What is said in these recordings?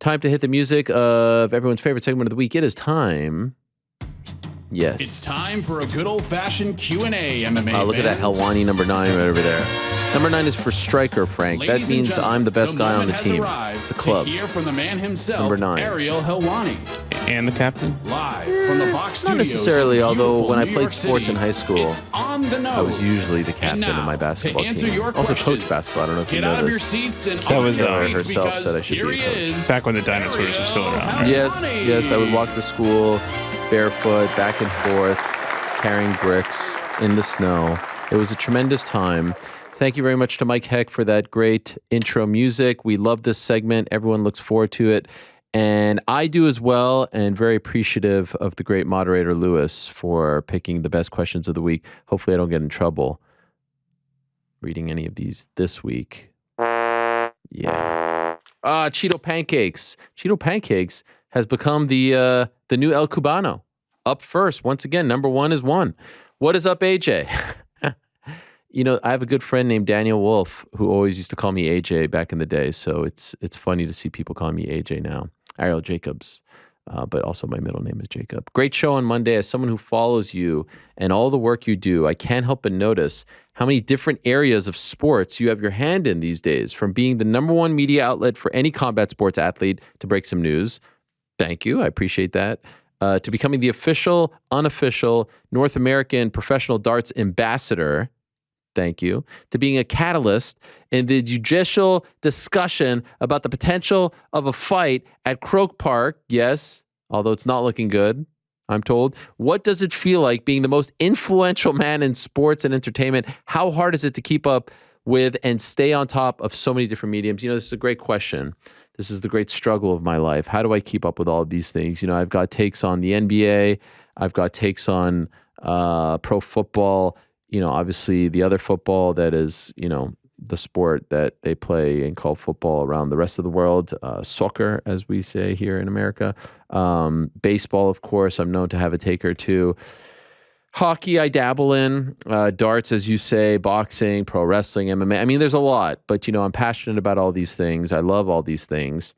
Time to hit the music of everyone's favorite segment of the week. It is time. Yes. It's time for a good old-fashioned Q&A, MMA Look at that Helwani number 9 right over there. Number 9 is for striker, Frank. That means I'm the best guy on the team. The club. To hear from the man himself, number 9. Ariel Helwani. And the captain? Live from the box Not studios. necessarily, although when I New played York sports City, in high school, it's on the nose. I was usually the captain of my basketball team. Also coached basketball. I don't know if you Get know out of your this. seats and That was herself said I should be a coach. Back when the dinosaurs were still around. Yes, I would walk to school barefoot, back and forth, carrying bricks in the snow. It was a tremendous time. Thank you very much to Mike Heck for that great intro music. We love this segment. Everyone looks forward to it. And I do as well, and very appreciative of the great moderator, Lewis, for picking the best questions of the week. Hopefully I don't get in trouble reading any of these this week. Yeah. Cheeto Pancakes. Cheeto Pancakes has become the new El Cubano. Up first. Once again, number 1 is 1. What is up, AJ? You know, I have a good friend named Daniel Wolf who always used to call me AJ back in the day. So it's funny to see people calling me AJ now. Ariel Jacobs. But also my middle name is Jacob. Great show on Monday. As someone who follows you and all the work you do, I can't help but notice how many different areas of sports you have your hand in these days, from being the number 1 media outlet for any combat sports athlete to break some news. Thank you. I appreciate that. To becoming the official, unofficial North American professional darts ambassador. Thank you. To being a catalyst in the judicial discussion about the potential of a fight at Croke Park. Yes, although it's not looking good, I'm told. What does it feel like being the most influential man in sports and entertainment? How hard is it to keep up with and stay on top of so many different mediums? You know, this is a great question. This is the great struggle of my life. How do I keep up with all of these things? You know, I've got takes on the NBA. I've got takes on pro football. You know, obviously the other football that is, you know, the sport that they play and call football around the rest of the world, soccer, as we say here in America. Baseball, of course, I'm known to have a take or two. Hockey, I dabble in. Darts, as you say, boxing, pro wrestling, MMA. I mean, there's a lot, but, you know, I'm passionate about all these things. I love all these things.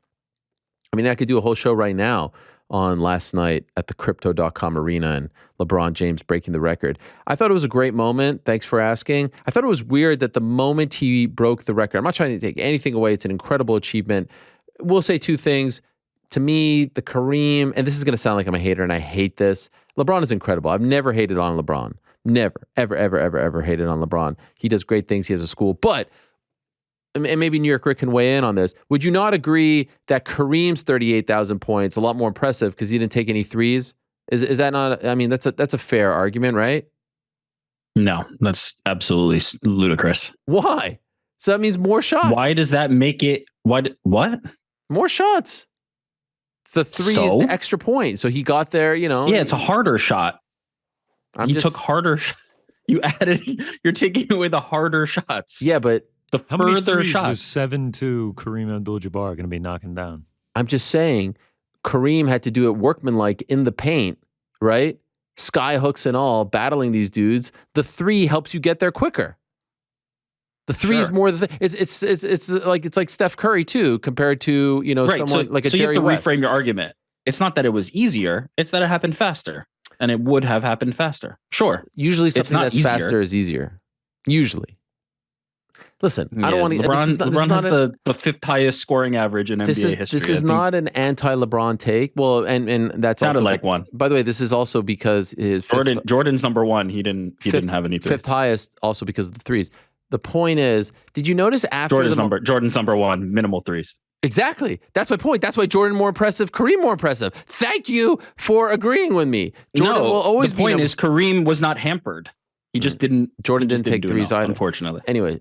I mean, I could do a whole show right now on last night at the Crypto.com arena and LeBron James breaking the record. I thought it was a great moment. Thanks for asking. I thought it was weird that the moment he broke the record, I'm not trying to take anything away. It's an incredible achievement. We'll say 2 things. To me, the Kareem, and this is going to sound like I'm a hater and I hate this. LeBron is incredible. I've never hated on LeBron. Never, ever, ever, ever, ever hated on LeBron. He does great things. He has a school. But, and maybe New York Rick can weigh in on this, would you not agree that Kareem's 38,000 points a lot more impressive because he didn't take any threes? Is that not, I mean, that's a fair argument, right? No, that's absolutely ludicrous. Why? So that means more shots. Why does that make it, what? More shots. The 3 is the extra point. So he got there, you know. Yeah, it's a harder shot. You took harder. You added, you're taking away the harder shots. Yeah, but the how many further threes shots. was 7-2 Kareem Abdul-Jabbar going to be knocking down? I'm just saying, Kareem had to do it workmanlike in the paint, right? Sky hooks and all, battling these dudes. The 3 helps you get there quicker. The 3 is more it's like Steph Curry too, compared to, you know, someone like a Jerry West. You have to reframe your argument. It's not that it was easier; it's that it happened faster, and it would have happened faster. Sure. Usually, something that's faster is easier. Usually. Listen, I don't want to. LeBron has the 5th highest scoring average in NBA history. This is not an anti-LeBron take. Well, and that's sounded also like one. By the way, this is also because his Jordan's number 1. He didn't have any 5th highest, also because of the threes. The point is, did you notice after Jordan's number 1, minimal threes. Exactly. That's my point. That's why Jordan more impressive, Kareem more impressive. Thank you for agreeing with me. Jordan will always the point is Kareem was not hampered. He just didn't. Jordan didn't take threes either, unfortunately. Anyway,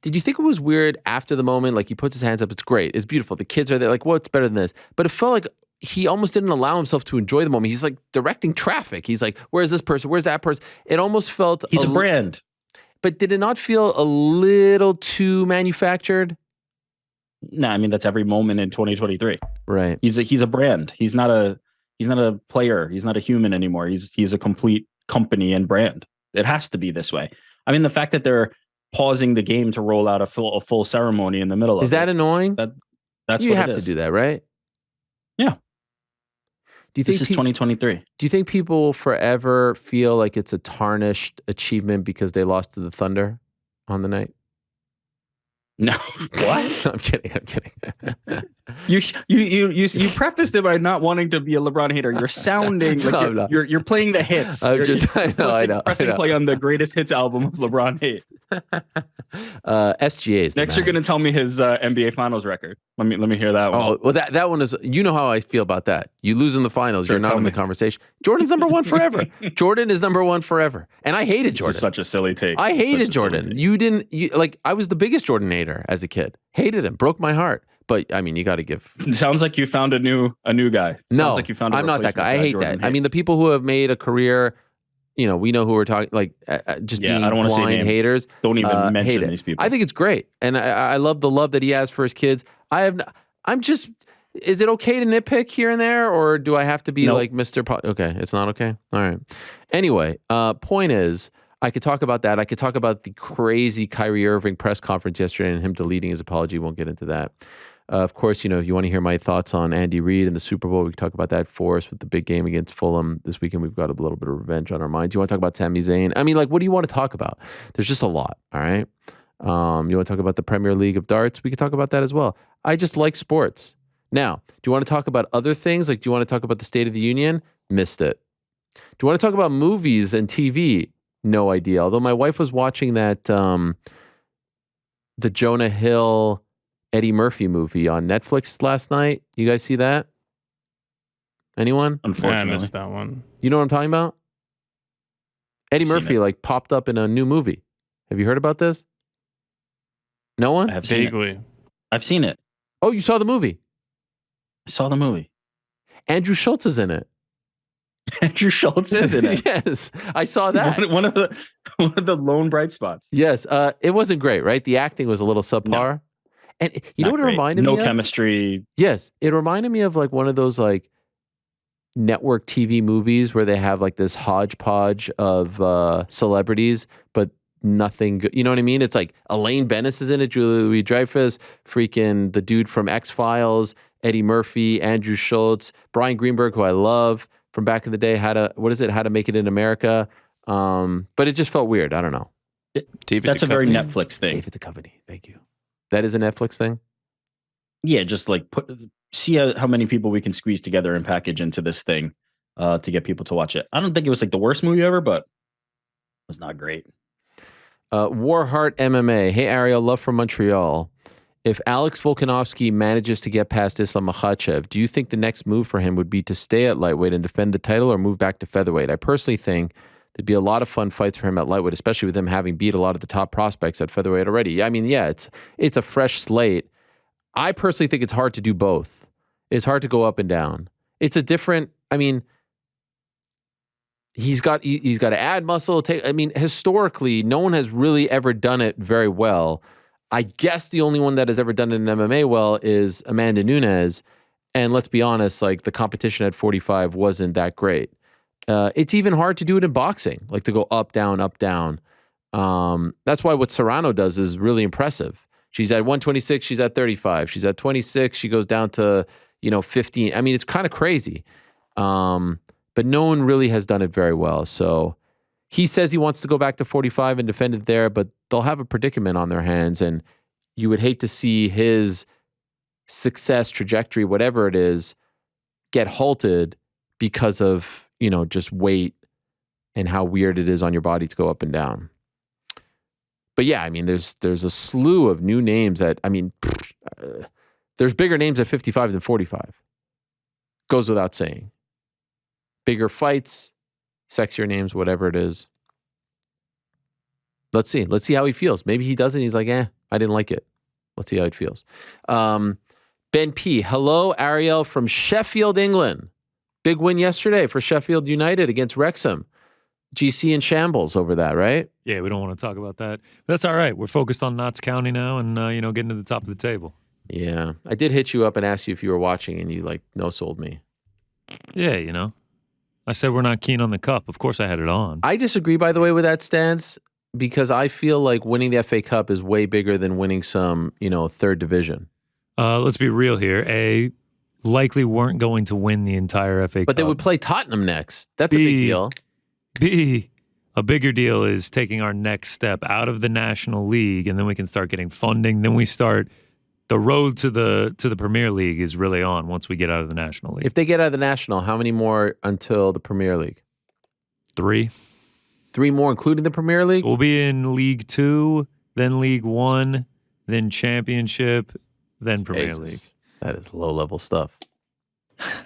did you think it was weird after the moment? Like, he puts his hands up. It's great. It's beautiful. The kids are there. Like, what's better than this? But it felt like he almost didn't allow himself to enjoy the moment. He's like directing traffic. He's like, where's this person? Where's that person? It almost felt he's a brand. But did it not feel a little too manufactured? No, I mean, that's every moment in 2023. Right. He's a brand. He's not a player. He's not a human anymore. He's a complete company and brand. It has to be this way. I mean, the fact that they're pausing the game to roll out a full ceremony in the middle of that annoying? That's You what have it to is. do that, right? Yeah. Do you think This is 2023. Do you think people will forever feel like it's a tarnished achievement because they lost to the Thunder on the night? No. What? I'm kidding. I'm kidding. You prefaced it by not wanting to be a LeBron hater. You're sounding No, I'm like not. you're playing the hits. I'm You're just, I know. pressing play on the greatest hits album of LeBron hate. SGA is the Next, you're man. gonna tell me his NBA Finals record. Let me hear that one. Oh, well, that one is, you know how I feel about that. You lose in the finals, Sure, you're not tell in the me. conversation. Jordan's number one forever. Jordan is number one forever. And I hated This Jordan. is such a silly take. I Such a hated silly Jordan. take. I was the biggest Jordan hater as a kid. Hated him, broke my heart. But I mean, you got to give. It sounds like you found a new guy. No, Sounds like you found a I'm not that replacement guy. I hate Jordan that. I mean, the people who have made a career, we know who we're talking, just Yeah, being I don't wanna say blind names. haters. Don't even hate mention it. these people. I think it's great. And I love the love that he has for his kids. Is it okay to nitpick here and there, or do I have to be Nope. like Mr. Okay, it's not okay. All right. Anyway, point is, I could talk about that. I could talk about the crazy Kyrie Irving press conference yesterday and him deleting his apology. Won't get into that. Of course, if you want to hear my thoughts on Andy Reid and the Super Bowl, we can talk about that for us with the big game against Fulham this weekend. We've got a little bit of revenge on our minds. You want to talk about Sami Zayn? I mean, what do you want to talk about? There's just a lot, all right? You want to talk about the Premier League of darts? We can talk about that as well. I just like sports. Now, do you want to talk about other things? Like, do you want to talk about the State of the Union? Missed it. Do you want to talk about movies and TV? No idea. Although my wife was watching that, the Jonah Hill, Eddie Murphy movie on Netflix last night. You guys see that? Anyone? I Unfortunately, missed that one. You know what I'm talking about? Eddie Seen Murphy it. popped up in a new movie. Have you heard about this? No one? I have seen it. Vaguely. I've seen it. Oh, you saw the movie. I saw the movie. Andrew Schultz is in it. Andrew Schultz is in it. Yes, I saw that. One of the lone bright spots. Yes, it wasn't great, right? The acting was a little subpar. And you know what it reminded me of? No chemistry. Yes, it reminded me of one of those network TV movies where they have this hodgepodge of celebrities, but nothing good. You know what I mean? It's Elaine Bennis is in it, Julia Louis-Dreyfus, freaking the dude from X-Files, Eddie Murphy, Andrew Schultz, Brian Greenberg, who I love from back in the day. How to Make It in America. But it just felt weird. I don't know. David That's a very Duchovny. Netflix thing. David Duchovny. Thank you. That is a Netflix thing? Yeah, just see how many people we can squeeze together and package into this thing to get people to watch it. I don't think it was the worst movie ever, but it was not great. Warheart MMA. Hey, Ariel, love from Montreal. If Alex Volkanovski manages to get past Islam Makhachev, do you think the next move for him would be to stay at lightweight and defend the title or move back to featherweight? I personally think there'd be a lot of fun fights for him at lightweight, especially with him having beat a lot of the top prospects at featherweight already. I mean, yeah, it's a fresh slate. I personally think it's hard to do both. It's hard to go up and down. It's a different, he's got to add muscle. Historically, no one has really ever done it very well. I guess the only one that has ever done it in MMA well is Amanda Nunes. And let's be honest, the competition at 45 wasn't that great. It's even hard to do it in boxing, to go up, down, up, down. That's why what Serrano does is really impressive. She's at 126, she's at 35. She's at 26, she goes down to, 15. It's kind of crazy. But no one really has done it very well. So he says he wants to go back to 45 and defend it there, but they'll have a predicament on their hands. And you would hate to see his success trajectory, whatever it is, get halted because of, just weight and how weird it is on your body to go up and down. But yeah, there's a slew of new names that, there's bigger names at 55 than 45. Goes without saying. Bigger fights, sexier names, whatever it is. Let's see. Let's see how he feels. Maybe he doesn't. He's like, I didn't like it. Let's see how it feels. Ben P. Hello, Ariel from Sheffield, England. Big win yesterday for Sheffield United against Wrexham. GC in shambles over that, right? Yeah, we don't want to talk about that. But that's all right. We're focused on Notts County now and, getting to the top of the table. Yeah. I did hit you up and ask you if you were watching, and you no-sold me. Yeah, I said we're not keen on the cup. Of course I had it on. I disagree, by the way, with that stance, because I feel like winning the FA Cup is way bigger than winning some, third division. Let's be real here. A, likely weren't going to win the entire FA Cup. But they would play Tottenham next. That's a big deal. B, a bigger deal is taking our next step out of the National League, and then we can start getting funding. Then we start the road to the Premier League is really on once we get out of the National League. If they get out of the National, how many more until the Premier League? 3. 3 more, including the Premier League? So we'll be in League 2, then League 1, then Championship, then Premier Jesus. League. That is low-level stuff.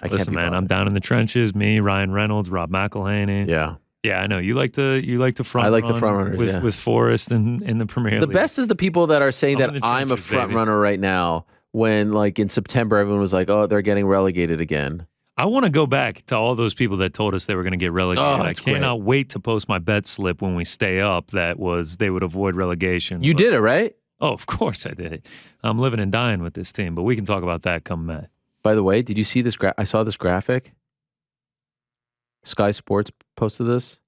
Listen, man, I'm down in the trenches. Me, Ryan Reynolds, Rob McElhaney. Yeah. Yeah, I know. You like the front. I like the front runners, with, yeah. with Forrest in the Premier The League. best is the people that are saying I'm in that the I'm a trenches, front baby. runner right now when, like, in September, everyone was like, oh, they're getting relegated again. I want to go back to all those people that told us they were going to get relegated. Oh, I that's cannot wait to post my bet slip when we stay up that was they would avoid relegation. You But- did it, right? Oh, of course I did it. I'm living and dying with this team, but we can talk about that come May. By the way, did you see this? I saw this graphic. Sky Sports posted this.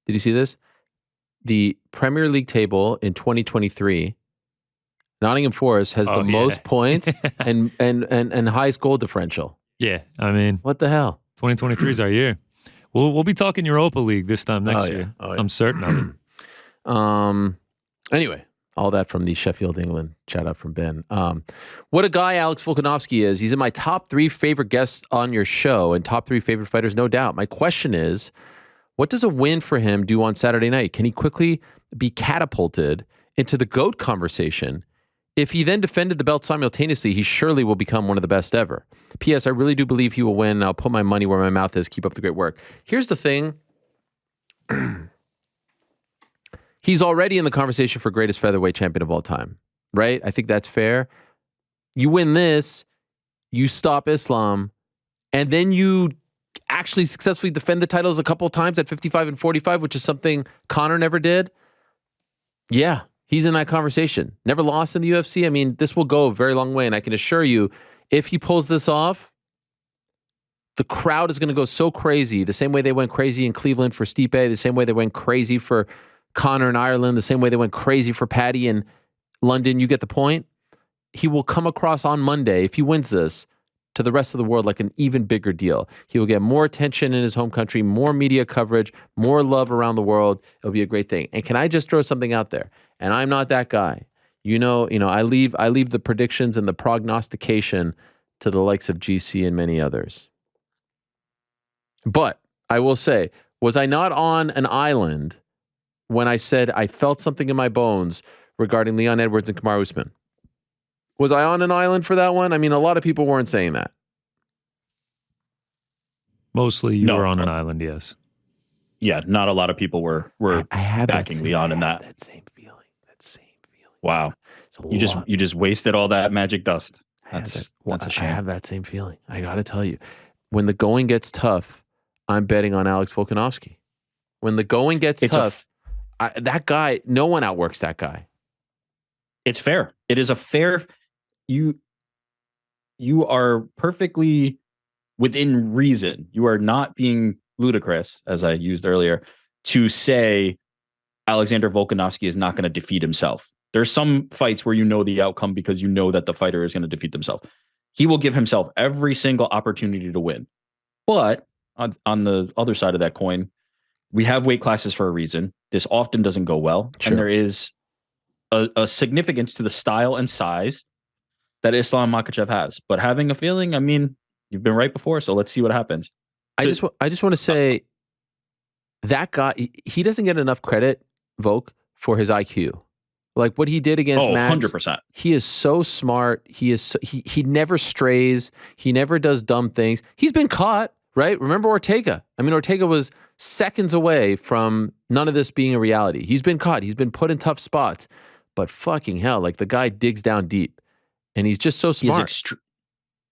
Did you see this? The Premier League table in 2023, Nottingham Forest has the Oh, yeah. most points and highest goal differential. Yeah, I mean, What the hell? 2023 is our year. We'll be talking Europa League this time next Oh, yeah. year. Oh, yeah. I'm certain of it. Anyway, all that from the Sheffield, England. Shout out from Ben. What a guy Alex Volkanovski is. He's in my top 3 favorite guests on your show and top 3 favorite fighters, no doubt. My question is, what does a win for him do on Saturday night? Can he quickly be catapulted into the GOAT conversation? If he then defended the belt simultaneously, he surely will become one of the best ever. P.S. I really do believe he will win. I'll put my money where my mouth is. Keep up the great work. Here's the thing. He's already in the conversation for greatest featherweight champion of all time, right? I think that's fair. You win this, you stop Islam, and then you actually successfully defend the titles a couple of times at 55 and 45, which is something Conor never did. Yeah, he's in that conversation. Never lost in the UFC. I mean, this will go a very long way, and I can assure you, if he pulls this off, the crowd is going to go so crazy, the same way they went crazy in Cleveland for Stipe, the same way they went crazy for Conor in Ireland, the same way they went crazy for Paddy in London. You get the point? He will come across on Monday, if he wins this, to the rest of the world like an even bigger deal. He will get more attention in his home country, more media coverage, more love around the world. It'll be a great thing. And can I just throw something out there? And I'm not that guy. You know, I leave the predictions and the prognostication to the likes of GC and many others. But I will say, was I not on an island when I said I felt something in my bones regarding Leon Edwards and Kamaru Usman? Was I on an island for that one? I mean, a lot of people weren't saying that. Mostly you No. were on an island, yes. Yeah, not a lot of people were I have backing Leon in that. That same feeling. That same feeling. Wow. It's a You lot. just wasted all that magic dust. I have That's that- a I shame. have that same feeling. I got to tell you, when the going gets tough, I'm betting on Alex Volkanovski. When the going gets It's tough, that guy, no one outworks that guy. It's fair. It is a fair. You are perfectly within reason. You are not being ludicrous, as I used earlier, to say Alexander Volkanovski is not going to defeat himself. There's some fights where you know the outcome because you know that the fighter is going to defeat themselves. He will give himself every single opportunity to win. But on the other side of that coin, we have weight classes for a reason. This often doesn't go well. Sure. And there is a significance to the style and size that Islam Makhachev has. But having a feeling, I mean, you've been right before, so let's see what happens. I just want to say that guy, he doesn't get enough credit, Volk, for his IQ. Like what he did against Max. 100%. He is so smart. He never strays. He never does dumb things. He's been caught, right? Remember Ortega? I mean, Ortega was seconds away from none of this being a reality. He's been caught. He's been put in tough spots. But fucking hell, like the guy digs down deep. And he's just so smart.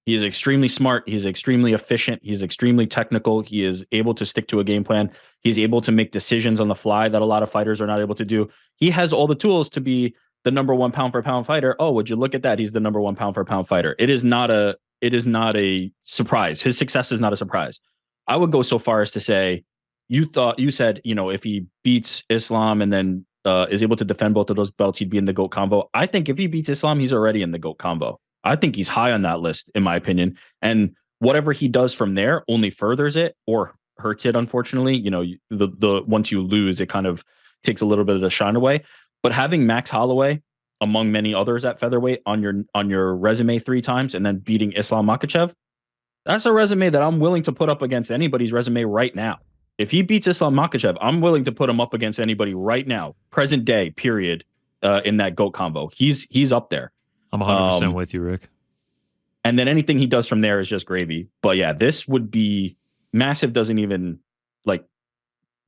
He is extremely smart. He's extremely efficient. He's extremely technical. He is able to stick to a game plan. He's able to make decisions on the fly that a lot of fighters are not able to do. He has all the tools to be the number one pound for pound fighter. Oh, would you look at that? He's the number one pound for pound fighter. It is not a surprise. His success is not a surprise. I would go so far as to say, you said, if he beats Islam and then is able to defend both of those belts, he'd be in the GOAT combo. I think if he beats Islam, he's already in the GOAT combo. I think he's high on that list, in my opinion. And whatever he does from there only furthers it or hurts it, unfortunately. You know, the once you lose, it kind of takes a little bit of the shine away. But having Max Holloway, among many others at featherweight, on your resume 3 times, and then beating Islam Makhachev, that's a resume that I'm willing to put up against anybody's resume right now. If he beats Islam Makhachev, I'm willing to put him up against anybody right now, present day, period, in that GOAT combo. He's up there. I'm 100% with you, Rick. And then anything he does from there is just gravy. But yeah, this would be massive. Doesn't even like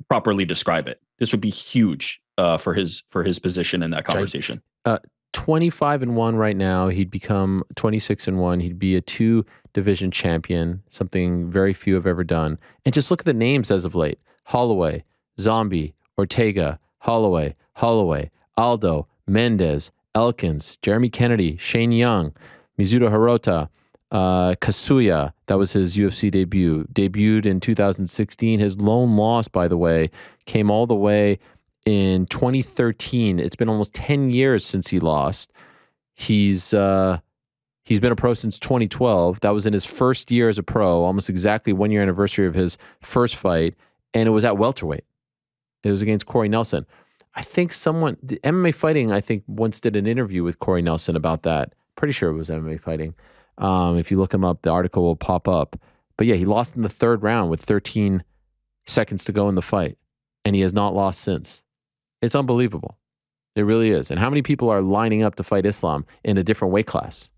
properly describe it. This would be huge for his position in that conversation. 25-1 right now. He'd become 26-1. He'd be a 2 division champion, something very few have ever done. And just look at the names as of late: Holloway, Zombie, Ortega, Holloway, Aldo, Mendez, Elkins, Jeremy Kennedy, Shane Young, Mizuto Hirota, Kasuya. That was his UFC debut. Debuted in 2016. His lone loss, by the way, came all the way in 2013. It's been almost 10 years since he lost. He's been a pro since 2012. That was in his first year as a pro, almost exactly 1 year anniversary of his first fight, and it was at welterweight. It was against Corey Nelson. I think MMA Fighting, I think, once did an interview with Corey Nelson about that. Pretty sure it was MMA Fighting. If you look him up, the article will pop up. But yeah, he lost in the 3rd round with 13 seconds to go in the fight, and he has not lost since. It's unbelievable. It really is. And how many people are lining up to fight Islam in a different weight class?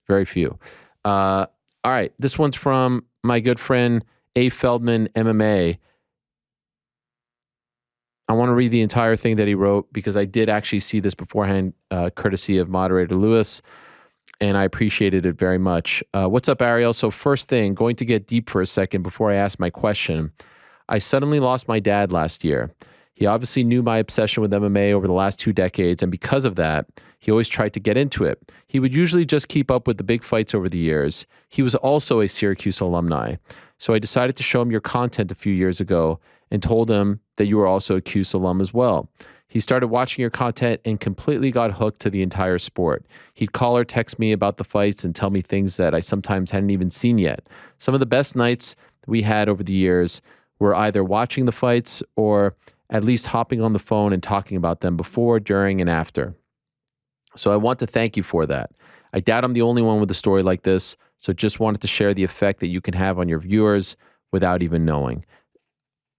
Very few. All right, this one's from my good friend A. Feldman MMA. I want to read the entire thing that he wrote because I did actually see this beforehand, courtesy of moderator Lewis, and I appreciated it very much. What's up, Ariel? So first thing, going to get deep for a second before I ask my question. I suddenly lost my dad last year. He obviously knew my obsession with MMA over the last 2 decades, and because of that, he always tried to get into it. He would usually just keep up with the big fights over the years. He was also a Syracuse alumni. So I decided to show him your content a few years ago and told him that you were also a Cuse alum as well. He started watching your content and completely got hooked to the entire sport. He'd call or text me about the fights and tell me things that I sometimes hadn't even seen yet. Some of the best nights we had over the years were either watching the fights or at least hopping on the phone and talking about them before, during, and after. So I want to thank you for that. I doubt I'm the only one with a story like this, so just wanted to share the effect that you can have on your viewers without even knowing.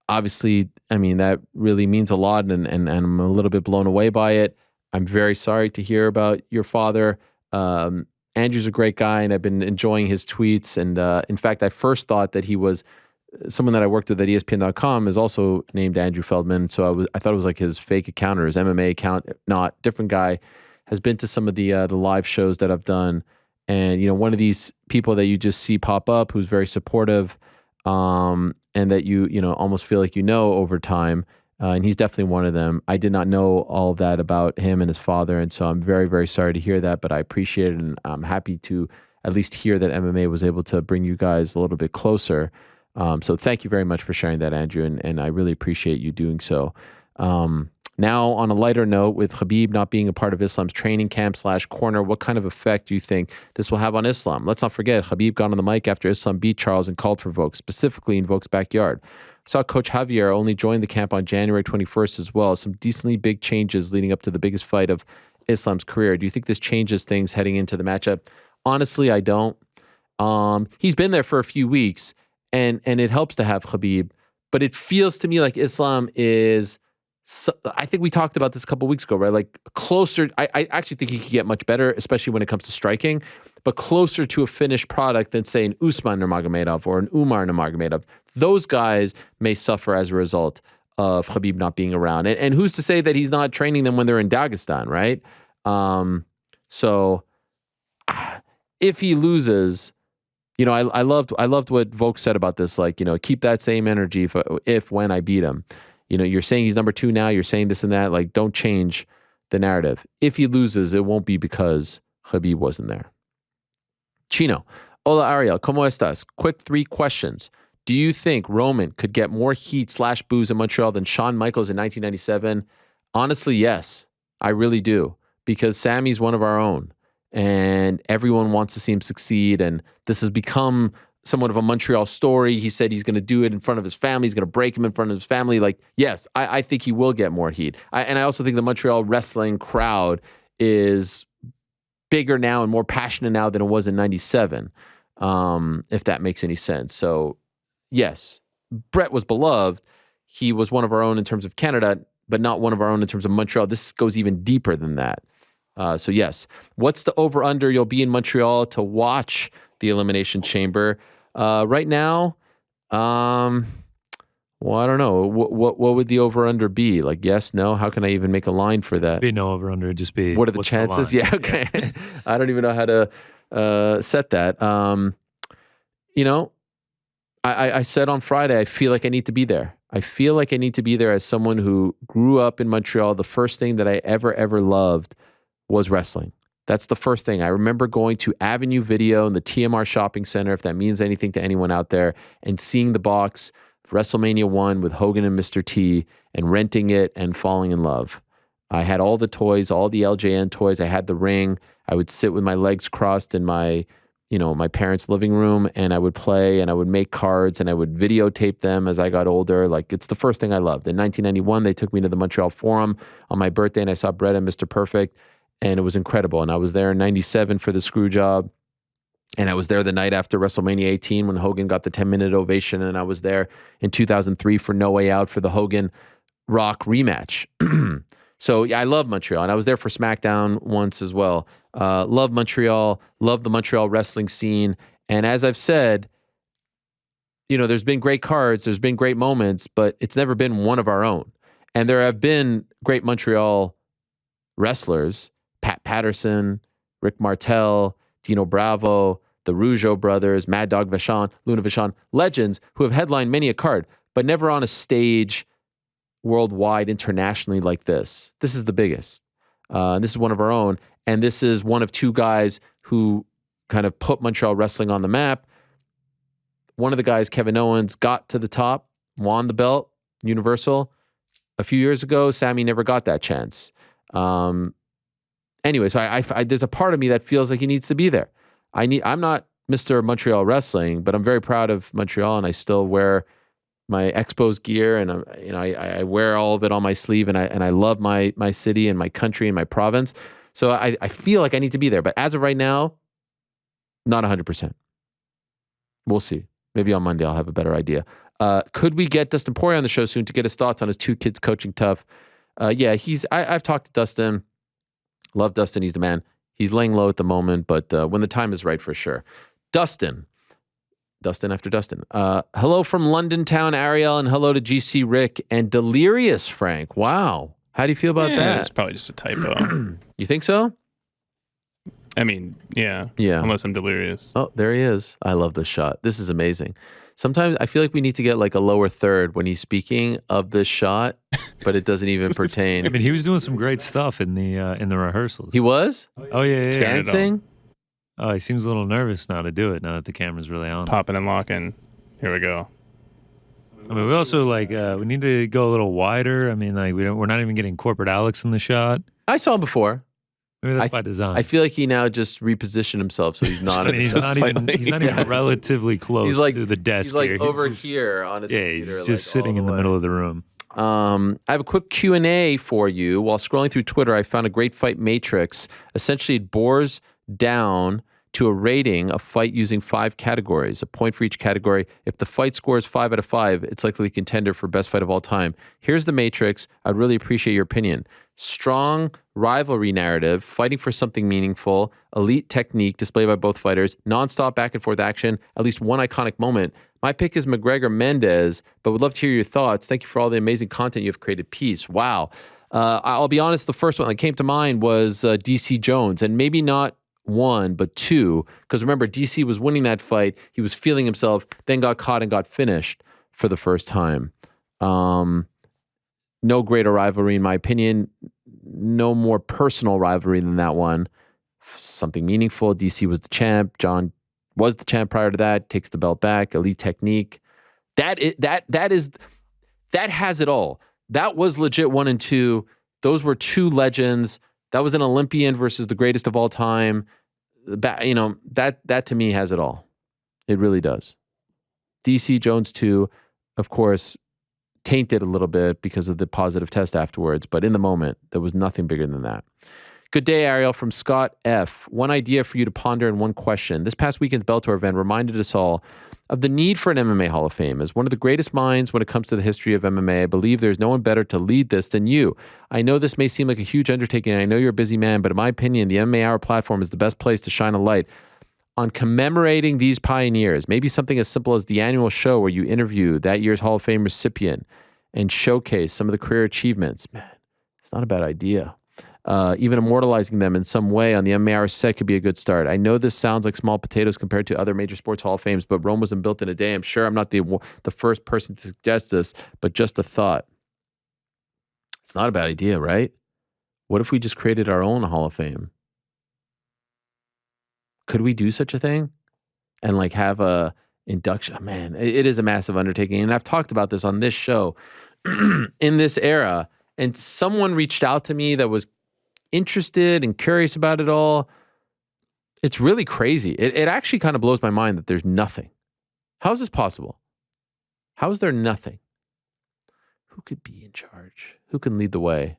Obviously, I mean, that really means a lot, and I'm a little bit blown away by it. I'm very sorry to hear about your father. Andrew's a great guy, and I've been enjoying his tweets. And in fact, I first thought that he was someone that I worked with at ESPN.com is also named Andrew Feldman. So I thought it was like his fake account or his MMA account. Not different guy. Has been to some of the live shows that I've done, and one of these people that you just see pop up who's very supportive, and that you almost feel like over time. And he's definitely one of them. I did not know all of that about him and his father, and so I'm very, very sorry to hear that. But I appreciate it, and I'm happy to at least hear that MMA was able to bring you guys a little bit closer. So thank you very much for sharing that, Andrew, and I really appreciate you doing so. Now, on a lighter note, with Khabib not being a part of Islam's training camp / corner, what kind of effect do you think this will have on Islam? Let's not forget, Khabib got on the mic after Islam beat Charles and called for Volk, specifically in Volk's backyard. I saw Coach Javier only joined the camp on January 21st as well. Some decently big changes leading up to the biggest fight of Islam's career. Do you think this changes things heading into the matchup? Honestly, I don't. He's been there for a few weeks, and it helps to have Khabib, but it feels to me like Islam is... So, I think we talked about this a couple of weeks ago, right? Like closer, I actually think he could get much better, especially when it comes to striking, but closer to a finished product than, say, an Usman Nurmagomedov or an Umar Nurmagomedov. Those guys may suffer as a result of Khabib not being around. And who's to say that he's not training them when they're in Dagestan, right? So if he loses, I loved what Volk said about this, like, keep that same energy when I beat him. You're saying he's number 2 now. You're saying this and that. Like, don't change the narrative. If he loses, it won't be because Khabib wasn't there. Chino. Hola, Ariel. ¿Cómo estás? Quick 3 questions. Do you think Roman could get more heat / boos in Montreal than Shawn Michaels in 1997? Honestly, yes. I really do. Because Sammy's one of our own. and everyone wants to see him succeed. And this has become somewhat of a Montreal story. He said he's going to do it in front of his family. He's going to break him in front of his family. Like, yes, I think he will get more heat. And I also think the Montreal wrestling crowd is bigger now and more passionate now than it was in 97, if that makes any sense. So, yes, Brett was beloved. He was one of our own in terms of Canada, but not one of our own in terms of Montreal. This goes even deeper than that. So, yes. What's the over-under you'll be in Montreal to watch the Elimination Chamber? Right now, well, I don't know. What would the over-under be? Like, yes, no? How can I even make a line for that? Be no over-under. It'd just be, what are the what's chances? line? Yeah, okay. Yeah. I don't even know how to set that. You know, I said on Friday, I feel like I need to be there. I feel like I need to be there as someone who grew up in Montreal. The first thing that I ever loved was wrestling. That's the first thing. I remember going to Avenue Video in the TMR Shopping Center, if that means anything to anyone out there, and seeing the box of WrestleMania 1 with Hogan and Mr. T and renting it and falling in love. I had all the toys, all the LJN toys. I had the ring. I would sit with my legs crossed in my parents' living room, and I would play and I would make cards and I would videotape them as I got older. Like, it's the first thing I loved. In 1991, they took me to the Montreal Forum on my birthday and I saw Brett and Mr. Perfect, and it was incredible. And I was there in 97 for the screw job. And I was there the night after WrestleMania 18 when Hogan got the 10-minute ovation. And I was there in 2003 for No Way Out for the Hogan Rock rematch. So yeah, I love Montreal. And I was there for SmackDown once as well. Love Montreal, love the Montreal wrestling scene. And as I've said, you know, there's been great cards, there's been great moments, but it's never been one of our own. And there have been great Montreal wrestlers, Pat Patterson, Rick Martel, Dino Bravo, the Rougeau brothers, Mad Dog Vachon, Luna Vachon, legends who have headlined many a card, but never on a stage worldwide, internationally like this. This is the biggest. This is one of our own. And this is one of two guys who kind of put Montreal wrestling on the map. One of the guys, Kevin Owens, got to the top, won the belt, Universal. A few years ago, Sammy never got that chance. Anyway, so I there's a part of me that feels like he needs to be there. I'm not Mr. Montreal Wrestling, but I'm very proud of Montreal, and I still wear my Expos gear, and I wear all of it on my sleeve, and I love my city and my country and my province. So I feel like I need to be there, but as of right now, not 100%. We'll see. Maybe on Monday I'll have a better idea. Could we get Dustin Poirier on the show soon to get his thoughts on his two kids coaching tough? Yeah, I've talked to Dustin. Love Dustin. He's the man. He's laying low at the moment, but when the time is right, for sure. Dustin after Dustin. Hello from London town, Ariel, and hello to GC Rick and Delirious Frank. Wow. How do you feel about that? It's probably just a typo. You think so? I mean, yeah. Unless I'm delirious. Oh, there he is. I love this shot. This is amazing. Sometimes I feel like we need to get like a lower third when he's speaking of this shot, but it doesn't even pertain. I mean, he was doing some great stuff in the rehearsals. He was? Oh yeah. Dancing? Oh, he seems a little nervous now to do it now that the camera's really on. Popping and locking. Here we go. I mean, we also we need to go a little wider. I mean, like we're not even getting corporate Alex in the shot. I saw him before. Maybe that's by design. I feel like he now just repositioned himself, so he's not. He's not even relatively close to the desk. He's like here. over here on his computer. He's just sitting in the middle of the room. I have a quick Q&A for you. While scrolling through Twitter, I found a great fight matrix. Essentially, it bores down to a rating of fight using 5 categories, a point for each category. If the fight scores 5 out of 5, it's likely a contender for best fight of all time. Here's the matrix. I'd really appreciate your opinion. Strong rivalry narrative, fighting for something meaningful, elite technique displayed by both fighters, nonstop back and forth action, at least one iconic moment. My pick is McGregor-Mendez, but would love to hear your thoughts. Thank you for all the amazing content you've created. Peace. Wow. I'll be honest, the first one that came to mind was DC Jones, and maybe not 1, but 2, because remember, DC was winning that fight. He was feeling himself, then got caught and got finished for the first time. No greater rivalry, in my opinion. No more personal rivalry than that one. Something meaningful. DC was the champ. John was the champ prior to that. Takes the belt back. Elite technique. That has it all. That was legit 1 and 2. Those were 2 legends. That was an Olympian versus the greatest of all time. that to me has it all. It really does. DC Jones too, of course, tainted a little bit because of the positive test afterwards, but in the moment, there was nothing bigger than that. Good day, Ariel, from Scott F. One idea for you to ponder and one question. This past weekend's Bellator event reminded us all of the need for an MMA Hall of Fame. As one of the greatest minds when it comes to the history of MMA, I believe there's no one better to lead this than you. I know this may seem like a huge undertaking, and I know you're a busy man, but in my opinion, the MMA Hour platform is the best place to shine a light on commemorating these pioneers. Maybe something as simple as the annual show where you interview that year's Hall of Fame recipient and showcase some of the career achievements. Man, it's not a bad idea. Even immortalizing them in some way on the MMA Hour set could be a good start. I know this sounds like small potatoes compared to other major sports Hall of Fames, but Rome wasn't built in a day. I'm sure I'm not the first person to suggest this, but just a thought. It's not a bad idea, right? What if we just created our own Hall of Fame? Could we do such a thing? And like have a induction? Oh, man, it is a massive undertaking. And I've talked about this on this show in this era. And someone reached out to me that was interested and curious about it all. It's really crazy. It actually kind of blows my mind that there's nothing. How is this possible? How is there nothing? Who could be in charge? Who can lead the way?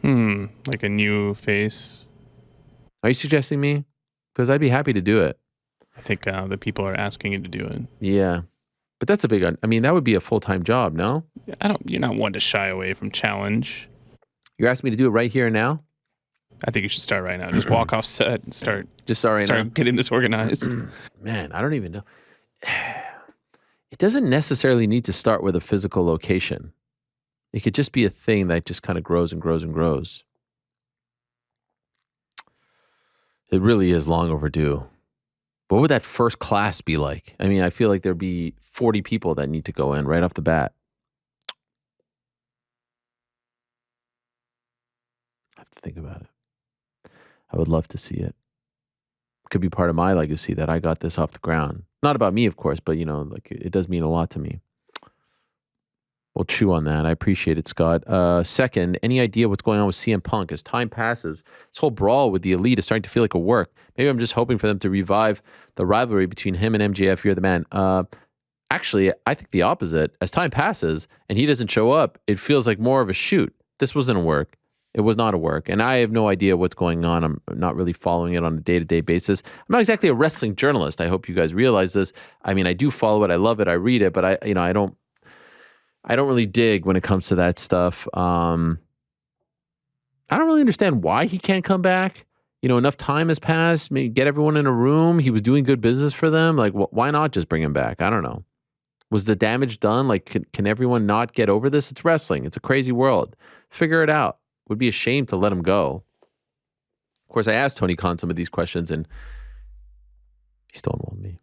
Like a new face. Are you suggesting me? Because I'd be happy to do it. I think the people are asking you to do it. Yeah. But that's a big, that would be a full-time job, no? You're not one to shy away from challenge. You're asking me to do it right here and now? I think you should start right now. Just walk off set and start getting this organized. Man, I don't even know. It doesn't necessarily need to start with a physical location. It could just be a thing that just kind of grows and grows and grows. It really is long overdue. What would that first class be like? I mean, I feel like there'd be 40 people that need to go in right off the bat. I have to think about it. I would love to see it. It could be part of my legacy that I got this off the ground. Not about me, of course, but it does mean a lot to me. We'll chew on that. I appreciate it, Scott. Second, any idea what's going on with CM Punk? As time passes, this whole brawl with the Elite is starting to feel like a work. Maybe I'm just hoping for them to revive the rivalry between him and MJF. You're the man. Actually, I think the opposite. As time passes and he doesn't show up, it feels like more of a shoot. This wasn't a work. It was not a work. And I have no idea what's going on. I'm not really following it on a day-to-day basis. I'm not exactly a wrestling journalist. I hope you guys realize this. I mean, I do follow it. I love it. I read it, but I don't really dig when it comes to that stuff. I don't really understand why he can't come back. Enough time has passed. Maybe get everyone in a room. He was doing good business for them. Like, why not just bring him back? I don't know. Was the damage done? Like, can everyone not get over this? It's wrestling. It's a crazy world. Figure it out. Would be a shame to let him go. Of course, I asked Tony Khan some of these questions, and he stonewalled me.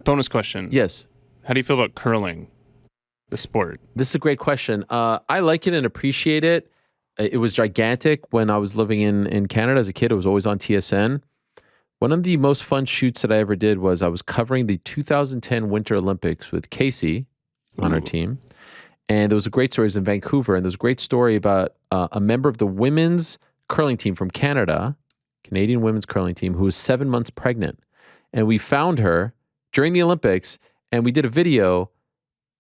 Bonus question. Yes. How do you feel about curling, the sport? This is a great question. I like it and appreciate it. It was gigantic when I was living in Canada as a kid. It was always on TSN. One of the most fun shoots that I ever did was I was covering the 2010 Winter Olympics with Casey on our team. And there was a great story. It was in Vancouver, and there was a great story about a member of the women's curling team from Canada, Canadian women's curling team, who was 7 months pregnant. And we found her during the Olympics, and we did a video,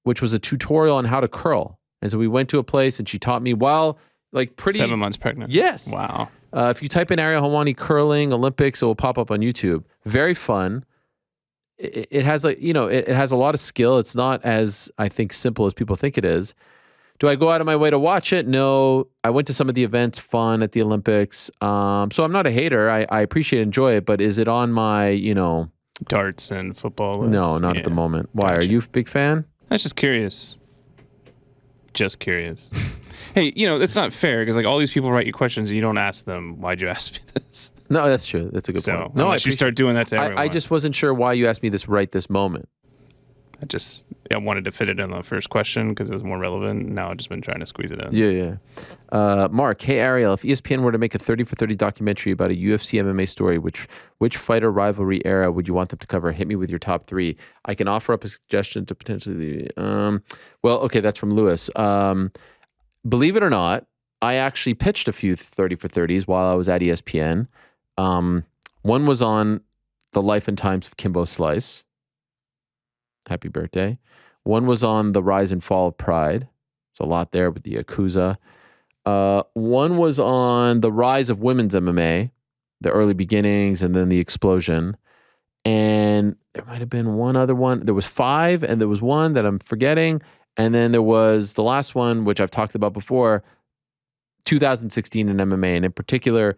which was a tutorial on how to curl. And so we went to a place, and she taught me while, 7 months pregnant. Yes. Wow. If you type in Ariel Helwani curling Olympics, it will pop up on YouTube. Very fun. It has it has a lot of skill. It's not as, I think, simple as people think it is. Do I go out of my way to watch it? No. I went to some of the events, fun at the Olympics. So I'm not a hater. I appreciate and enjoy it, but is it on my, darts and football list? No, not at the moment. Why? Gotcha. Are you a big fan? I was just curious. Hey, it's not fair because all these people write you questions and you don't ask them, why'd you ask me this? No, that's true. That's a good point. No, you start doing that to everyone. I just wasn't sure why you asked me this right this moment. I wanted to fit it in the first question because it was more relevant. Now I've just been trying to squeeze it in. Yeah. Mark, hey Ariel, if ESPN were to make a 30 for 30 documentary about a UFC MMA story, which fighter rivalry era would you want them to cover? Hit me with your top three. I can offer up a suggestion to potentially. Okay, that's from Lewis. Believe it or not, I actually pitched a few 30 for 30s while I was at ESPN. One One was on the life and times of Kimbo Slice. Happy birthday. One was on the rise and fall of Pride. There's a lot there with the Yakuza. One was on the rise of women's MMA, the early beginnings and then the explosion. And there might have been one other one. There was 5, and there was one that I'm forgetting. And then there was the last one, which I've talked about before, 2016 in MMA. And in particular,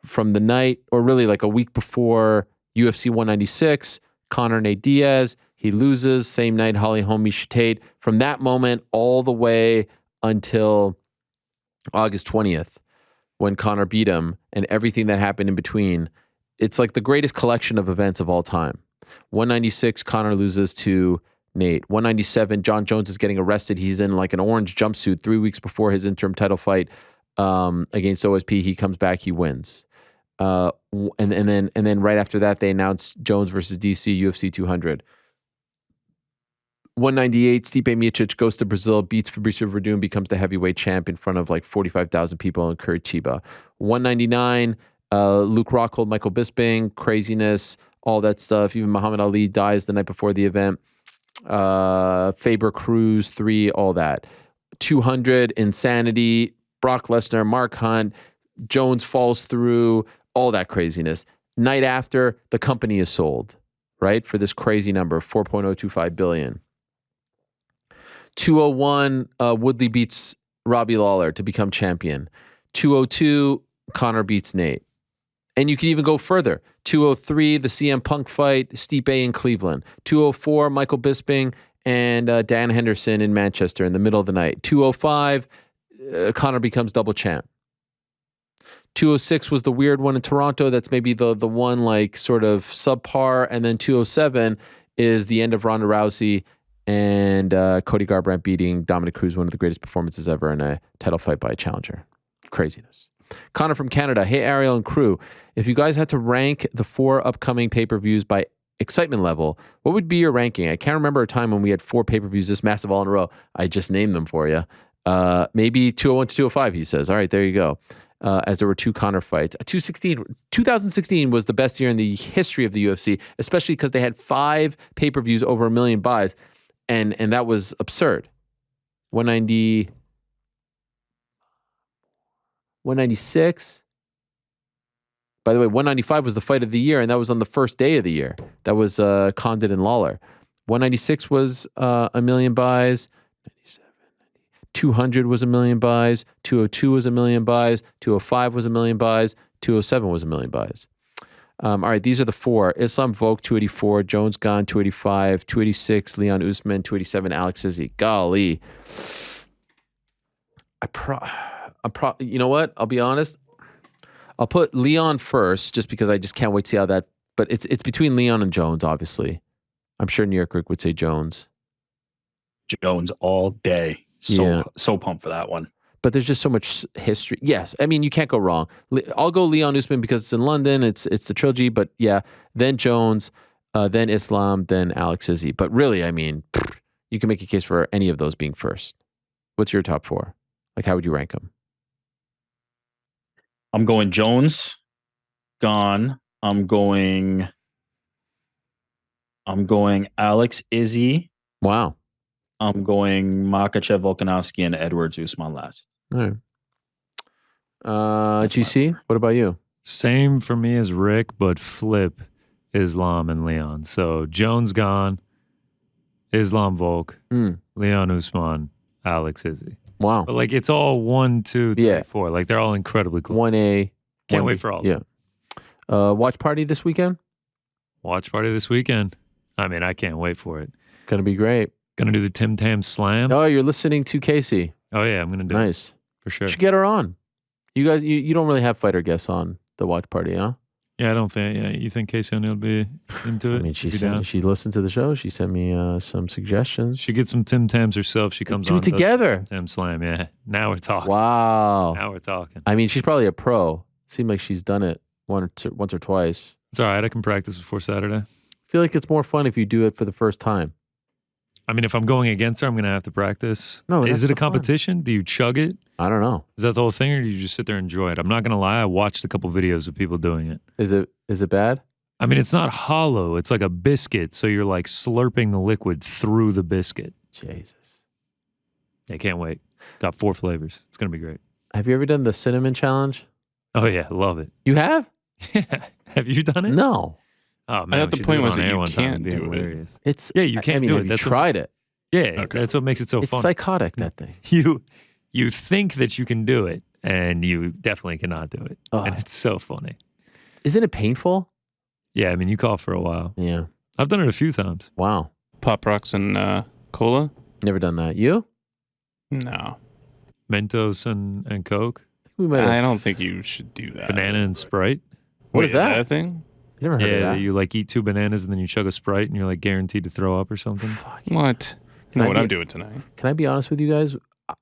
from the night, or really like a week before UFC 196, Conor Nate Diaz, he loses. Same night, Holly Holm, Miesha Tate. From that moment all the way until August 20th, when Conor beat him, and everything that happened in between, it's like the greatest collection of events of all time. 196, Conor loses to Nate. 197, Jon Jones is getting arrested. He's in like an orange jumpsuit 3 weeks before his interim title fight against OSP. He comes back, he wins. And then right after that, they announced Jones versus DC, UFC 200. 198, Stipe Miocic goes to Brazil, beats Fabricio Verdun, becomes the heavyweight champ in front of like 45,000 people in Curitiba. 199, Luke Rockhold, Michael Bisping, craziness, all that stuff. Even Muhammad Ali dies the night before the event. Faber Cruz 3, all that. 200, insanity, Brock Lesnar, Mark Hunt, Jones falls through, all that craziness. Night after, the company is sold, right? For this crazy number, $4.025 billion. 201, Woodley beats Robbie Lawler to become champion. 202, Conor beats Nate. And you can even go further. 203, the CM Punk fight, Stipe in Cleveland. 204, Michael Bisping and Dan Henderson in Manchester in the middle of the night. 205, Conor becomes double champ. 206 was the weird one in Toronto. That's maybe the one like sort of subpar. And then 207 is the end of Ronda Rousey and Cody Garbrandt beating Dominic Cruz, one of the greatest performances ever in a title fight by a challenger. Craziness. Connor from Canada. Hey, Ariel and crew. If you guys had to rank the 4 upcoming pay-per-views by excitement level, what would be your ranking? I can't remember a time when we had 4 pay-per-views this massive all in a row. I just named them for you. Maybe 201 to 205, he says. All right, there you go. As there were 2 Conor fights. 2016 was the best year in the history of the UFC, especially because they had 5 pay-per-views over 1 million buys. And that was absurd. 196. By the way, 195 was the fight of the year, and that was on the first day of the year. That was Condit and Lawler. 196 was 1 million buys. 97, 200 was 1 million buys. 202 was 1 million buys. 205 was 1 million buys. 207 was 1 million buys. All right, these are the 4. Islam Volk, 284. Jones Gone, 285. 286, Leon Usman. 287, Alex Izzy. Golly. You know what? I'll be honest. I'll put Leon first just because I just can't wait to see how that... But it's between Leon and Jones, obviously. I'm sure New York Rick would say Jones. Jones all day. So pumped for that one. But there's just so much history. Yes, I mean, you can't go wrong. I'll go Leon Usman because it's in London. It's the trilogy. But yeah, then Jones, then Islam, then Alex Izzy. But really, I mean, you can make a case for any of those being first. What's your top 4? Like, how would you rank them? I'm going Jones, Gone. I'm going Alex Izzy. Wow. I'm going Makhachev, Volkanovski, and Edwards Usman last. All right. GC, what about you? Same for me as Rick, but flip Islam and Leon. So Jones Gone, Islam Volk, Leon Usman, Alex Izzy. Wow. But like it's all 1, 2, 3, 4. Like they're all incredibly close. 1A. Can't wait for all of them. Yeah. Watch party this weekend? Watch party this weekend. I mean, I can't wait for it. Gonna be great. Gonna do the Tim Tam Slam. Oh, you're listening to Casey. Oh yeah, I'm gonna do Nice. it. For sure. You should get her on. You guys, you don't really have fighter guests on the watch party, huh? Yeah, I don't think. Yeah, you think Casey O'Neill will be into it? I mean, she listened to the show. She sent me some suggestions. She gets some Tim Tams herself. She comes do on it together. Tim Tam Slam. Yeah. Now we're talking. Wow. Now we're talking. I mean, she's probably a pro. Seemed like she's done it once or twice. It's all right. I can practice before Saturday. I feel like it's more fun if you do it for the first time. I mean, if I'm going against her, I'm going to have to practice. No, is that's it a the fun. competition? Do you chug it? I don't know. Is that the whole thing, or do you just sit there and enjoy it? I'm not going to lie. I watched a couple videos of people doing it. Is it bad? I mean, it's not hollow. It's like a biscuit, so you're like slurping the liquid through the biscuit. Jesus. I can't wait. Got 4 flavors. It's going to be great. Have you ever done the cinnamon challenge? Oh, yeah. Love it. You have? Yeah. Have you done it? No. Oh, man. thought the we should point do it was on that air you one time. can't It'd be do it. hilarious. It's Yeah, you can't do it. Have you That's what- tried it? Yeah, Okay. that's what makes it so It's fun. psychotic, that thing. You think that you can do it, and you definitely cannot do it. Oh. And it's so funny. Isn't it painful? Yeah, I mean, you cough for a while. Yeah. I've done it a few times. Wow. Pop rocks and cola? Never done that. You? No. Mentos and Coke, We might have. I don't think you should do that. banana and Sprite. What Wait, is that? a thing? Never heard of Yeah, that. you like eat 2 bananas and then you chug a Sprite and you're like guaranteed to throw up or something. Fuck. What? Can know I what be- I'm doing tonight. Can I be honest with you guys?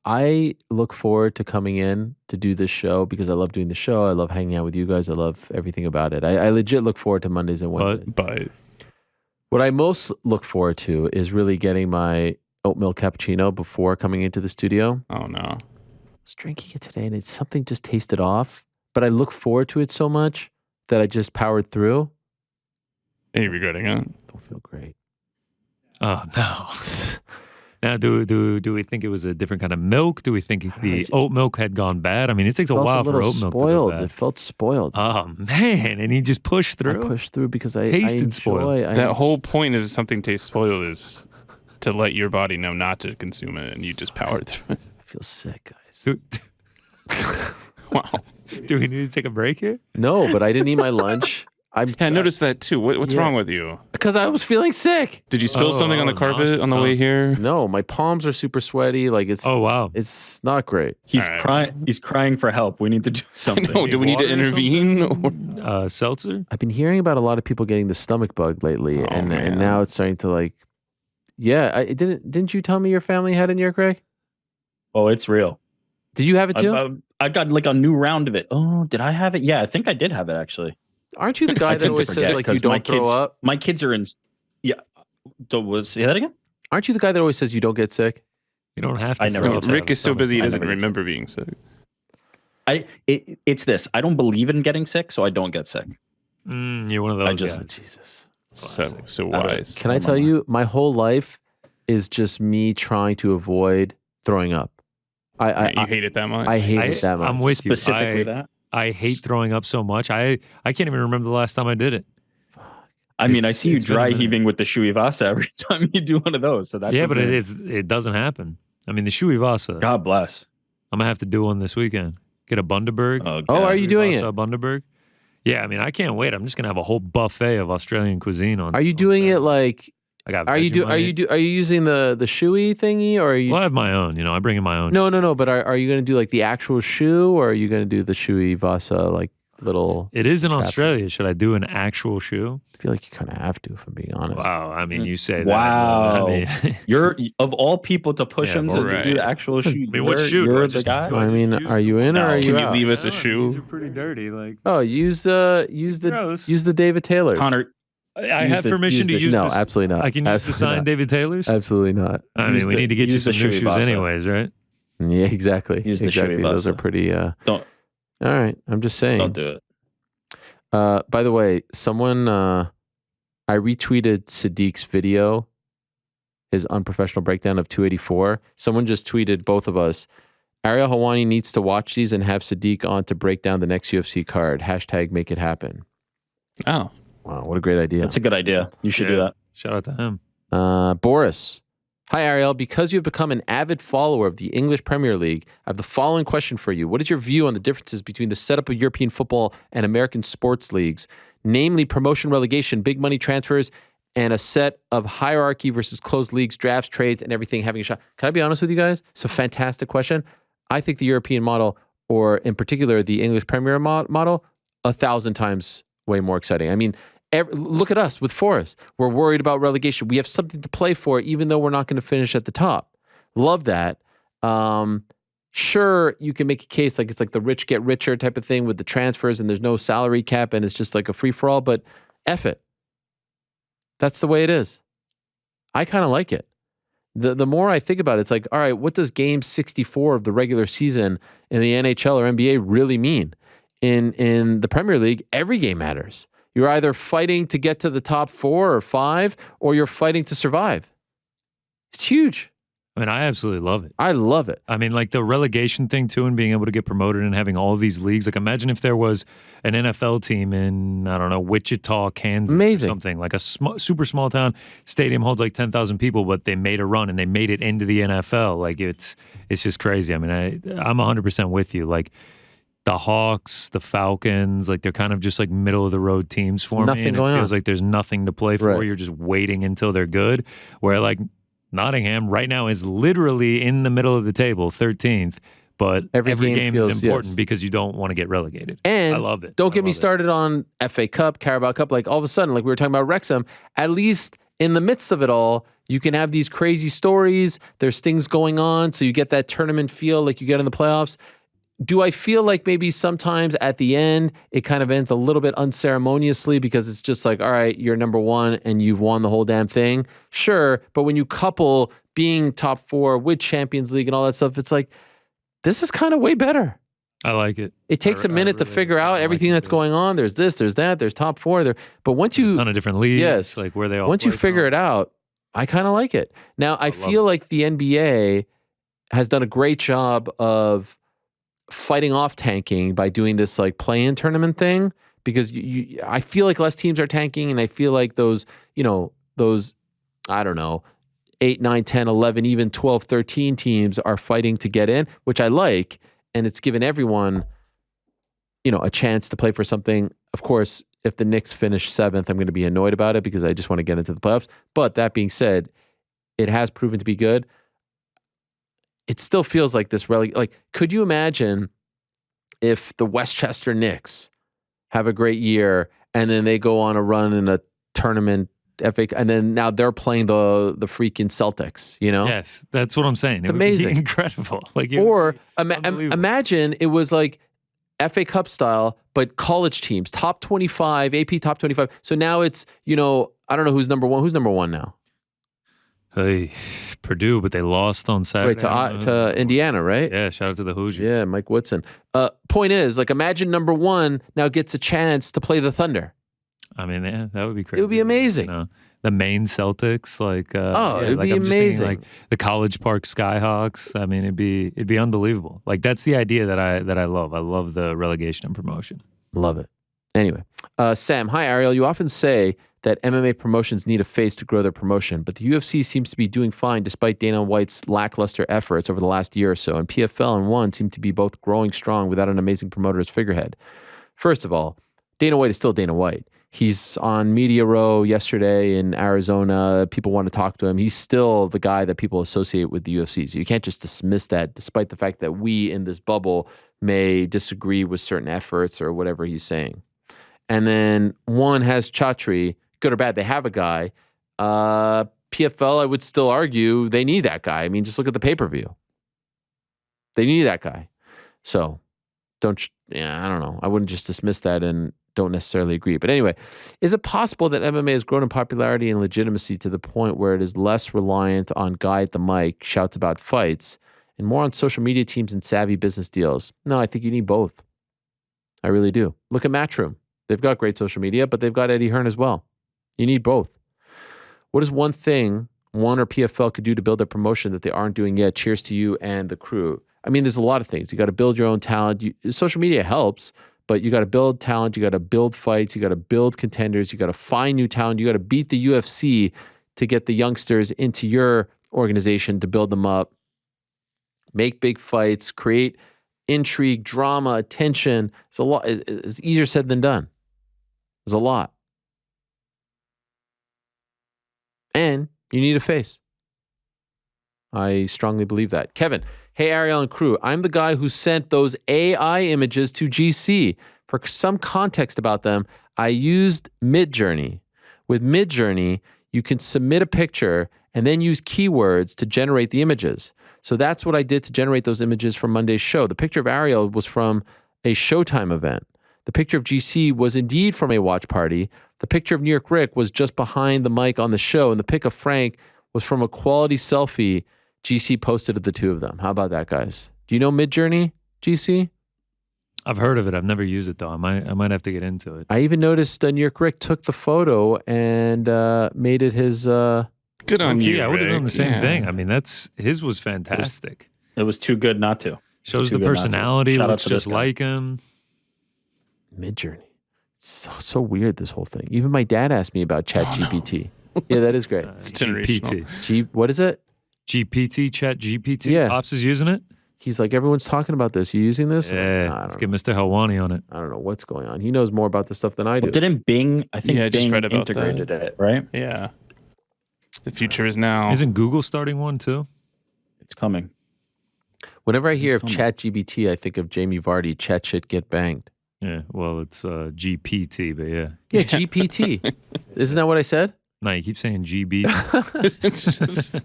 I look forward to coming in to do this show because I love doing the show. I love hanging out with you guys. I love everything about it. I legit look forward to Mondays and Wednesdays. But What I most look forward to is really getting my oat milk cappuccino before coming into the studio. oh no. I was drinking it today and something just tasted off, but I look forward to it so much that I just powered through. Are you regretting it? Don't feel great. Oh no. Now, do we think it was a different kind of milk? Do we think the oat milk had gone bad? I mean, it takes a Felt while a for little oat milk spoiled. to go It bad. felt spoiled. Oh man, and he just pushed I through. pushed through because I Tasted enjoy. spoiled. That whole point of something tastes spoiled is to let your body know not to consume it, and you just power through it. I feel sick, guys. Do, Wow. do we need to take a break here? No, but I didn't eat my lunch. Yeah, I noticed that too. What's Yeah. wrong with you? because I was feeling sick. Did you spill something on the carpet nauseous, on the way huh? here? No, my palms are super sweaty. Like it's Oh wow. it's not great. He's All right. crying. He's crying for help. We need to do something. No, do we need to Water or intervene? Or- Seltzer? I've been hearing about a lot of people getting the stomach bug lately, Oh, and man. now it's starting to like. Yeah, didn't you tell me your family had it in your Craig? Oh, it's real. Did you have it too? I got like a new round of it. Oh, did I have it? Yeah, I think I did have it actually. Aren't you the guy I that tend to always says forget like you 'cause my don't throw kids- up? My kids are in. Yeah. Say that again? Aren't you the guy that always says you don't get sick? You don't have to. I never throw get up to sick. have Rick a is so stomach busy he bug. doesn't never get remember being sick. It's this. I don't believe in getting sick, so I don't get sick. You're one of those I just- guys. Jesus. So I don't- wise. Can I Oh, tell my. you, my whole life is just me trying to avoid throwing up. You hate it that much? I hate it that much. I'm with you. Specifically that. I hate throwing up so much. I can't even remember the last time I did it. I mean, I It's- see you it's been a dry minute. heaving with the Shui Vasa every time you do one of those. So that Yeah, but doesn't- it doesn't happen. I mean, the Shui Vasa. God bless. I'm gonna have to do one this weekend. Get a Bundaberg. Oh, Oh, God. are you doing it? Bundaberg. Yeah, I mean, I can't wait. I'm just gonna have a whole buffet of Australian cuisine on. Are you on doing it Saturday. like? I got. Are you using the shoey thingy, or are you? Well, I have my own. You know, I bring in my own. No. But are you going to do like the actual shoe, or are you going to do the shoey Vasa like little? It is in Traffic. Australia. Should I do an actual shoe? I feel like you kind of have to, if I'm being honest. Wow. I mean, you say Wow. that. I mean, You're of all people to push Yeah, him to right. do the actual shoot. I mean, what shoe? Do I You're the just- guy. do I I mean, just use are you in or No. are you Can you out? leave us a These shoe? are pretty dirty. Like, Oh, use the gross. David Taylor's. Connor, I Use have the- permission to use the- use No, this. absolutely not. I can use the Absolutely signed not. David Taylor's. Absolutely not. I Use mean, we the- need to get you use the some new Shui shoes Vasa. anyways, right? Yeah, exactly. Use the exactly. shoey Those are Vasa. pretty. don't All right. I'm just saying. don't do it. By the way, someone I retweeted Sadiq's video, his unprofessional breakdown of 284. Someone just tweeted both of us. Ariel Helwani needs to watch these and have Sadiq on to break down the next UFC card. Hashtag make it happen. Oh. Wow, what a great idea. That's a good idea. You should do Yeah. that. Shout out to him. Boris. Hi, Ariel. Because you've become an avid follower of the English Premier League, I have the following question for you. What is your view on the differences between the setup of European football and American sports leagues, namely promotion, relegation, big money transfers, and a set of hierarchy versus closed leagues, drafts, trades, and everything having a shot? Can I be honest with you guys? It's a fantastic question. I think the European model, or in particular the English Premier model, 1,000 times way more exciting. I mean, look at us with Forest. We're worried about relegation. We have something to play for, even though we're not going to finish at the top. Love that. Sure, you can make a case like it's like the rich get richer type of thing with the transfers, and there's no salary cap, and it's just like a free for all. But F it. That's the way it is. I kind of like it. The more I think about it, it's like, all right, what does game 64 of the regular season in the NHL or NBA really mean? In the Premier League, every game matters. You're either fighting to get to the top 4 or 5, or you're fighting to survive. It's huge. I mean, I absolutely love it. I love it. I mean, like the relegation thing too, and being able to get promoted and having all these leagues. Like, imagine if there was an NFL team in, I don't know, Wichita, Kansas, Amazing. or something like a super small town stadium holds like 10,000 people, but they made a run and they made it into the NFL. Like, it's just crazy. I mean, I'm 100% with you. Like, the Hawks, the Falcons, like they're kind of just like middle of the road teams for me. And it feels like there's nothing to play for. Right. You're just waiting until they're good. Where like Nottingham right now is literally in the middle of the table, 13th, but every game is important because you don't want to get relegated. And I love it. Don't get me started on FA Cup, Carabao Cup. Like all of a sudden, like we were talking about Wrexham, at least in the midst of it all, you can have these crazy stories. There's things going on. So you get that tournament feel like you get in the playoffs. Do I feel like maybe sometimes at the end, it kind of ends a little bit unceremoniously because it's just like, all right, you're number one and you've won the whole damn thing? Sure. But when you couple being top 4 with Champions League and all that stuff, it's like, this is kind of way better. I like it. It takes a minute to figure out everything that's going on. There's this, there's that, there's top 4 there. But once There's a ton of different leagues, like where they all once you play figure from. it out, I kind of like it. Now, I feel like the NBA has done a great job of fighting off tanking by doing this like play-in tournament thing, because I feel like less teams are tanking, and I feel like those, I don't know, 8, 9, 10, 11, even 12, 13 teams are fighting to get in, which I like, and it's given everyone, a chance to play for something. Of course, if the Knicks finish 7th, I'm going to be annoyed about it because I just want to get into the playoffs. But that being said, it has proven to be good. It still feels like this could you imagine if the Westchester Knicks have a great year and then they go on a run in a tournament, and then now they're playing the freaking Celtics, Yes, that's what I'm saying. It's it amazing. Would be incredible. Like, or imagine it was like FA Cup style, but college teams, top 25, AP top 25. So now it's, I don't know who's number one. Who's number one now? Hey, Purdue, but they lost on Saturday. Right, to Indiana, right? Yeah, shout out to the Hoosiers. Yeah, Mike Woodson. Point is, like, imagine number one now gets a chance to play the Thunder. I mean, yeah, that would be crazy. It would be amazing. The Maine Celtics, like, it'd be I'm just amazing. thinking, like the College Park Skyhawks. I mean, it'd be unbelievable. Like, that's the idea that I love. I love the relegation and promotion. Love it. Anyway, Sam, hi Ariel. You often say that MMA promotions need a face to grow their promotion, but the UFC seems to be doing fine despite Dana White's lackluster efforts over the last year or so, and PFL and ONE seem to be both growing strong without an amazing promoter as figurehead. First of all, Dana White is still Dana White. He's on Media Row yesterday in Arizona. People want to talk to him. He's still the guy that people associate with the UFC. So you can't just dismiss that, despite the fact that we in this bubble may disagree with certain efforts or whatever he's saying. And then ONE has Chatri. Good or bad, they have a guy. PFL, I would still argue they need that guy. I mean, just look at the pay-per-view. They need that guy. So I don't know. I wouldn't just dismiss that and don't necessarily agree. But anyway, is it possible that MMA has grown in popularity and legitimacy to the point where it is less reliant on guy at the mic, shouts about fights, and more on social media teams and savvy business deals? No, I think you need both. I really do. Look at Matchroom. They've got great social media, but they've got Eddie Hearn as well. You need both. What is one thing ONE or PFL could do to build their promotion that they aren't doing yet? Cheers to you and the crew. I mean, there's a lot of things. You got to build your own talent. Social media helps, but you got to build talent. You got to build fights. You got to build contenders. You got to find new talent. You got to beat the UFC to get the youngsters into your organization to build them up. Make big fights. Create intrigue, drama, attention. It's a lot. It's easier said than done. There's a lot. And you need a face. I strongly believe that. Kevin, hey Ariel and crew, I'm the guy who sent those AI images to GC. For some context about them, I used Midjourney. With Midjourney, you can submit a picture and then use keywords to generate the images. So that's what I did to generate those images from Monday's show. The picture of Ariel was from a Showtime event. The picture of GC was indeed from a watch party. The picture of New York Rick was just behind the mic on the show, and the pic of Frank was from a quality selfie GC posted of the two of them. How about that, guys? Do you know Midjourney, GC? I've heard of it. I've never used it though. I might have to get into it. I even noticed New York Rick took the photo and made it his. Good on you. I would have done the same Yeah. thing. I mean, his was fantastic. It was too good not to. Shows the personality. Shout out Looks to this just guy. like him. Midjourney. It's so weird, this whole thing. Even my dad asked me about ChatGPT. Yeah, that is great. It's generational. GPT. What is it? GPT, Chat GPT. Yeah. Ops is using it. He's like, everyone's talking about this. You using this? Yeah. I Let's don't, get Mr. Helwani on it. I don't know what's going on. He knows more about this stuff than I do. Well, didn't Bing? I think Yeah, I just Bing read about integrated it, right? Yeah. The future is now. Isn't Google starting one too? It's coming. Whenever I hear of coming. ChatGPT, I think of Jamie Vardy. Chat shit get banged. Yeah. Well, it's GPT, but yeah. Yeah, GPT. Isn't that what I said? No, you keep saying GB. It's just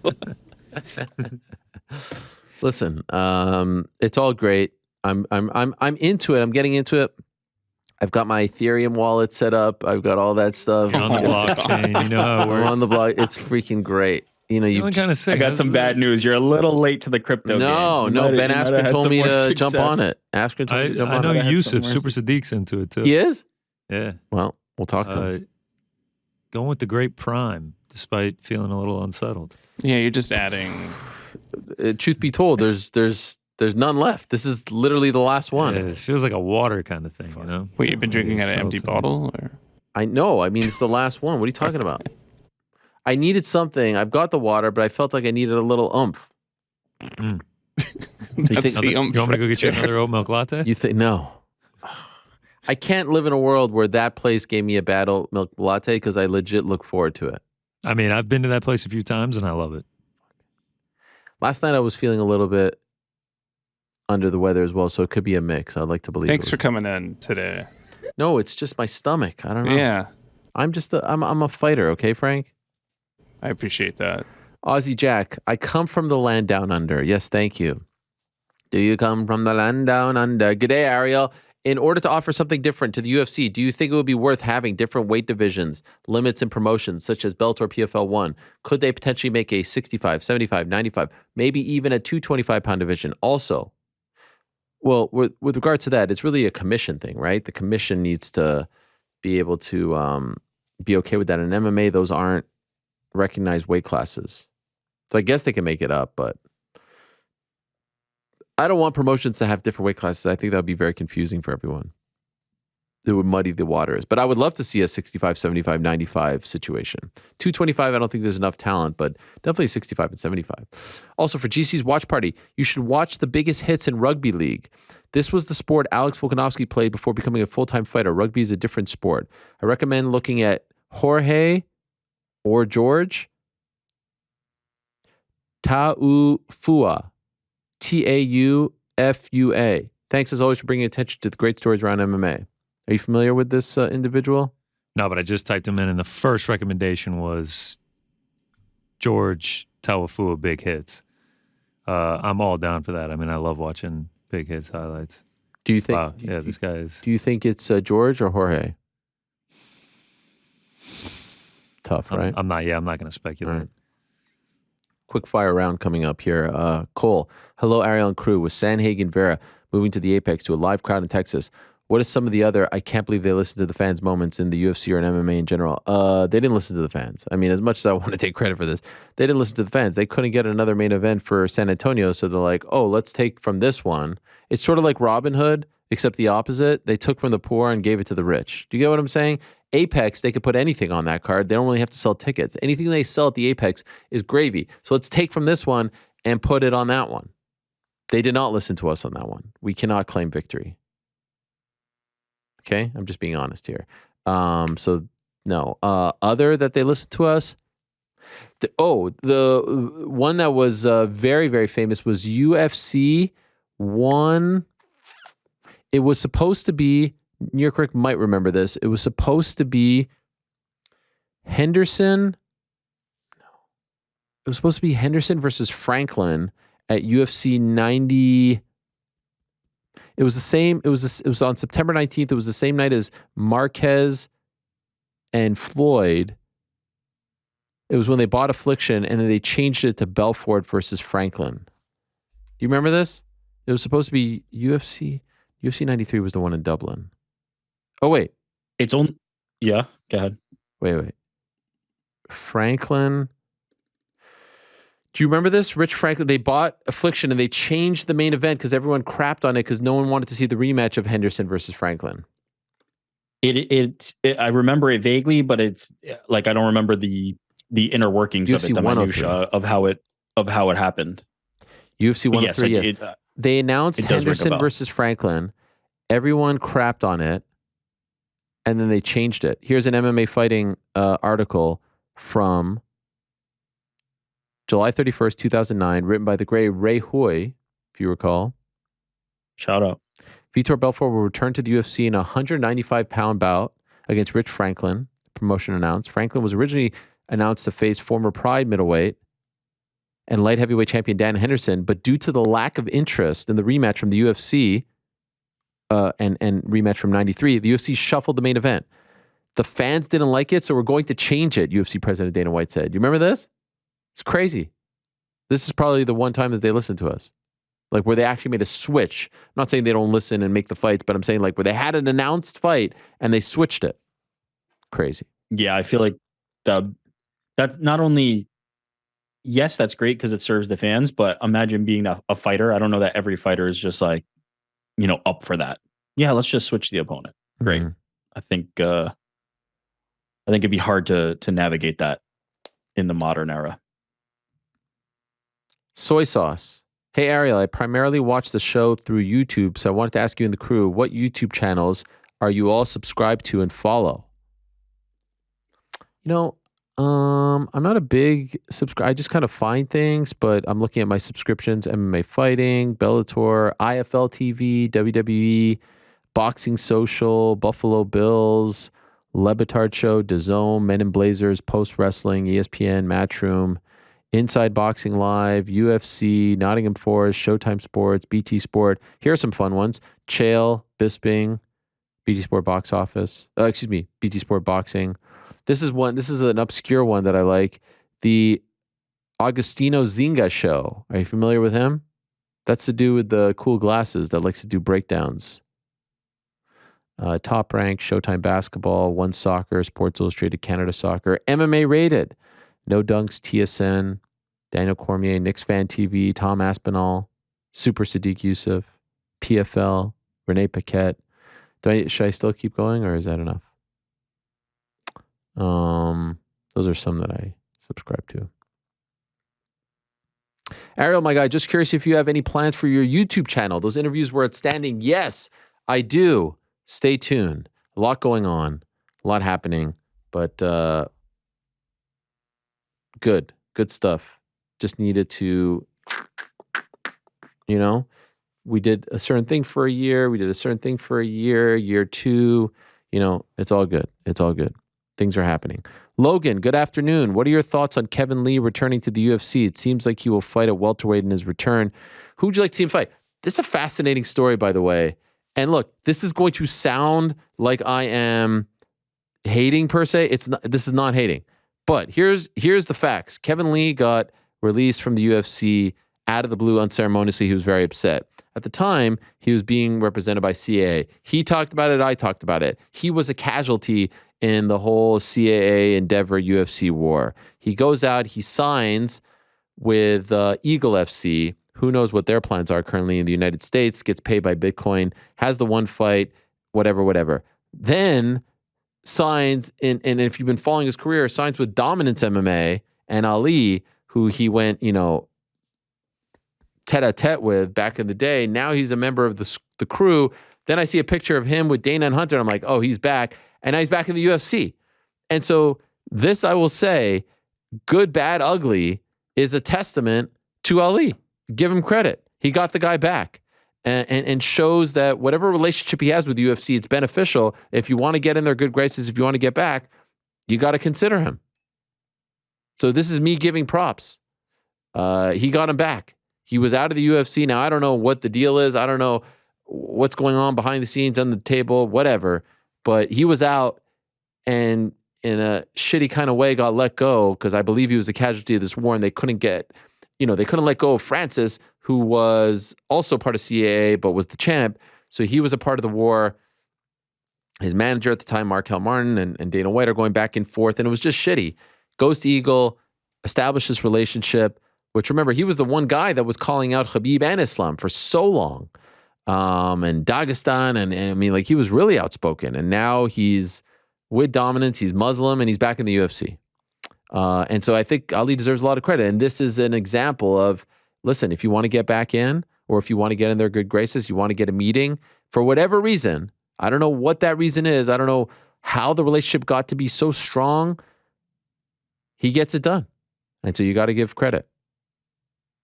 Listen, it's all great. I'm into it. I'm getting into it. I've got my Ethereum wallet set up. I've got all that stuff. on the blockchain. You know how it I'm works. on the block. It's freaking great. You know, Feeling kind of sick. I got some bad news. You're a little late to the crypto game. no. You might have- Ben you might have Askren had told some me more to jump on success. it. Askren told me to jump I on know it. had Yusuf, some more Super Sadiq's into it too. He is. Yeah. Well, we'll talk to him. Going with the great prime, despite feeling a little unsettled. yeah, you're just adding. Truth be told, there's none left. This is literally the last one. Yeah, it feels like a water kind of thing, you know? Wait, you've been drinking out of an empty Seltzer. bottle, or I know. I mean, it's the last one. What are you talking about? I needed something. I've got the water, but I felt like I needed a little oomph. that's think- the You want me to go get you another oat milk latte? You think no? I can't live in a world where that place gave me a bad oat milk latte because I legit look forward to it. I mean, I've been to that place a few times and I love it. Last night I was feeling a little bit under the weather as well, so it could be a mix. I'd like to believe. Thanks it for was. coming in today. No, it's just my stomach. I don't know. Yeah, I'm a fighter. Okay, Frank. I appreciate that. Aussie Jack, I come from the land down under. Yes, thank you. Do you come from the land down under? G'day, Ariel. In order to offer something different to the UFC, do you think it would be worth having different weight divisions, limits, and promotions, such as Bellator PFL 1? Could they potentially make a 65, 75, 95, maybe even a 225-pound division? Also, well, with regards to that, it's really a commission thing, right? The commission needs to be able to be okay with that. In MMA, those aren't recognized weight classes. So I guess they can make it up, but I don't want promotions to have different weight classes. I think that would be very confusing for everyone. It would muddy the waters. But I would love to see a 65, 75, 95 situation. 225, I don't think there's enough talent, but definitely 65 and 75. Also, for GC's watch party, you should watch the biggest hits in rugby league. This was the sport Alex Volkanovski played before becoming a full-time fighter. Rugby is a different sport. I recommend looking at Jorge or George Taufua. Taufua. Thanks as always for bringing attention to the great stories around MMA. Are you familiar with this individual? No, but I just typed him in, and the first recommendation was George Taufua big hits. I'm all down for that. I mean, I love watching big hits highlights. Do you think? Wow, yeah, this guy is. Do you think it's George or Jorge? Tough, right? I'm not going to speculate. All right. Quick fire round coming up here. Cole, hello, Ariel and crew. With Sandhagen Vera moving to the Apex to a live crowd in Texas, what is some of the other, I can't believe they listened to the fans moments in the UFC or in MMA in general? They didn't listen to the fans. I mean, as much as I want to take credit for this, they didn't listen to the fans. They couldn't get another main event for San Antonio, so they're like, oh, let's take from this one. It's sort of like Robin Hood, except the opposite. They took from the poor and gave it to the rich. Do you get what I'm saying? Apex, they could put anything on that card. They don't really have to sell tickets. Anything they sell at the Apex is gravy. So let's take from this one and put it on that one. They did not listen to us on that one. We cannot claim victory. Okay? I'm just being honest here. So no. Other that they listened to us. The one that was very, very famous was UFC 1. It was supposed to be, New York Rick might remember this. It was supposed to be Henderson. No. It was supposed to be Henderson versus Franklin at UFC 90. It was the same. It was on September 19th. It was the same night as Marquez and Floyd. It was when they bought Affliction and then they changed it to Belfort versus Franklin. Do you remember this? It was supposed to be UFC 93 was the one in Dublin. Oh, wait. It's on. Yeah, go ahead. Wait. Franklin. Do you remember this? Rich Franklin, they bought Affliction and they changed the main event because everyone crapped on it because no one wanted to see the rematch of Henderson versus Franklin. I remember it vaguely, but it's like I don't remember the inner workings of UFC it, the 103. minutia of how it happened. UFC 103, yes. They announced it does ring a Henderson bell. versus Franklin. Everyone crapped on it, and then they changed it. Here's an MMA fighting article from July 31st, 2009, written by the great Ray Hoy, if you recall. Shout out. Vitor Belfort will return to the UFC in a 195-pound bout against Rich Franklin, promotion announced. Franklin was originally announced to face former Pride middleweight and light heavyweight champion Dan Henderson, but due to the lack of interest in the rematch from the UFC and rematch from 93, the UFC shuffled the main event. The fans didn't like it, so we're going to change it, UFC President Dana White said. You remember this? It's crazy. This is probably the one time that they listened to us. Like where they actually made a switch. I'm not saying they don't listen and make the fights, but I'm saying like where they had an announced fight and they switched it. Crazy. Yeah, I feel like that not only, yes, that's great because it serves the fans, but imagine being a fighter. I don't know that every fighter is just like, up for that. Yeah, let's just switch the opponent. Great. Mhm. I think it'd be hard to navigate that in the modern era. Soy sauce. Hey, Ariel, I primarily watch the show through YouTube, so I wanted to ask you and the crew, what YouTube channels are you all subscribed to and follow? I'm not a big subscriber. I just kind of find things, but I'm looking at my subscriptions: MMA Fighting, Bellator, IFL TV, WWE, Boxing Social, Buffalo Bills, Lebitard Show, DAZN, Men in Blazers, Post Wrestling, ESPN, Matchroom, Inside Boxing Live, UFC, Nottingham Forest, Showtime Sports, BT Sport. Here are some fun ones: Chael, Bisping, BT Sport Box Office. BT Sport Boxing. This is an obscure one that I like. The Agostino Zinga Show. Are you familiar with him? That's to do with the cool glasses that likes to do breakdowns. Top Rank, Showtime Basketball, One Soccer, Sports Illustrated Canada Soccer, MMA Rated, No Dunks, TSN, Daniel Cormier, Knicks Fan TV, Tom Aspinall, Super Sadiq Youssef, PFL, Renee Paquette. Should I still keep going or is that enough? Those are some that I subscribe to. Ariel, my guy, just curious if you have any plans for your YouTube channel. Those interviews were outstanding. Yes, I do. Stay tuned. A lot going on, a lot happening, but good stuff. Just needed to, we did a certain thing for a year. We did a certain thing for a year two. It's all good. It's all good. Things are happening. Logan, good afternoon. What are your thoughts on Kevin Lee returning to the UFC? It seems like he will fight at welterweight in his return. Who would you like to see him fight? This is a fascinating story, by the way. And look, this is going to sound like I am hating per se. It's not. This is not hating. But here's the facts. Kevin Lee got released from the UFC out of the blue unceremoniously. He was very upset. At the time, he was being represented by CAA. He talked about it. I talked about it. He was a casualty in the whole CAA Endeavor UFC war. He goes out, he signs with Eagle FC. Who knows what their plans are currently in the United States, gets paid by Bitcoin, has the one fight, whatever. Then signs, and if you've been following his career, signs with Dominance MMA and Ali, who he went, tete-a-tete with back in the day. Now he's a member of the crew. Then I see a picture of him with Dana and Hunter, and I'm like, oh, he's back. And now he's back in the UFC. And so this, I will say, good, bad, ugly, is a testament to Ali. Give him credit. He got the guy back and shows that whatever relationship he has with the UFC, it's beneficial. If you want to get in their good graces, if you want to get back, you got to consider him. So this is me giving props. He got him back. He was out of the UFC. Now, I don't know what the deal is. I don't know what's going on behind the scenes, on the table, whatever. But he was out, and in a shitty kind of way, got let go because I believe he was a casualty of this war, and they couldn't let go of Francis, who was also part of CAA but was the champ. So he was a part of the war. His manager at the time, Markel Martin, and Dana White are going back and forth, and it was just shitty. Goes to Eagle, established this relationship, which, remember, he was the one guy that was calling out Khabib and Islam for so long. And Dagestan, and I mean, like, he was really outspoken. And now he's with dominance, he's Muslim, and he's back in the UFC. And so I think Ali deserves a lot of credit. And this is an example of, listen, if you want to get back in, or if you want to get in their good graces, you want to get a meeting, for whatever reason, I don't know what that reason is. I don't know how the relationship got to be so strong. He gets it done. And so you got to give credit.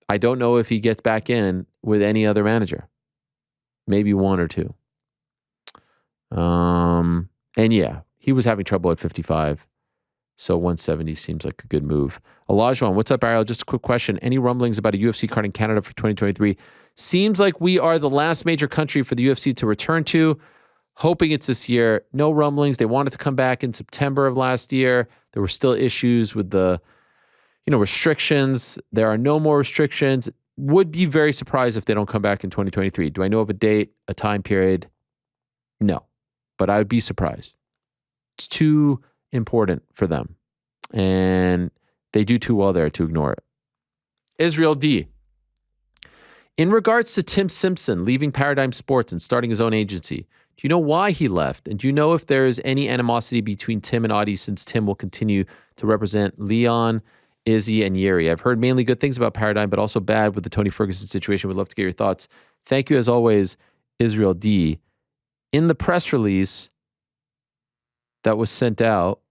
I don't know if he gets back in with any other manager. Maybe one or two. And yeah, he was having trouble at 55. So 170 seems like a good move. Olajuwon, what's up, Ariel? Just a quick question. Any rumblings about a UFC card in Canada for 2023? Seems like we are the last major country for the UFC to return to. Hoping it's this year. No rumblings. They wanted to come back in September of last year. There were still issues with the, restrictions. There are no more restrictions. Would be very surprised if they don't come back in 2023. Do I know of a date, a time period? No, but I would be surprised. It's too important for them, and they do too well there to ignore it. Israel D. In regards to Tim Simpson leaving Paradigm Sports and starting his own agency, do you know why he left? And do you know if there is any animosity between Tim and Audie, since Tim will continue to represent Leon, Izzy, and Yeri? I've heard mainly good things about Paradigm, but also bad with the Tony Ferguson situation. Would love to get your thoughts. Thank you, as always, Israel D. In the press release that was sent out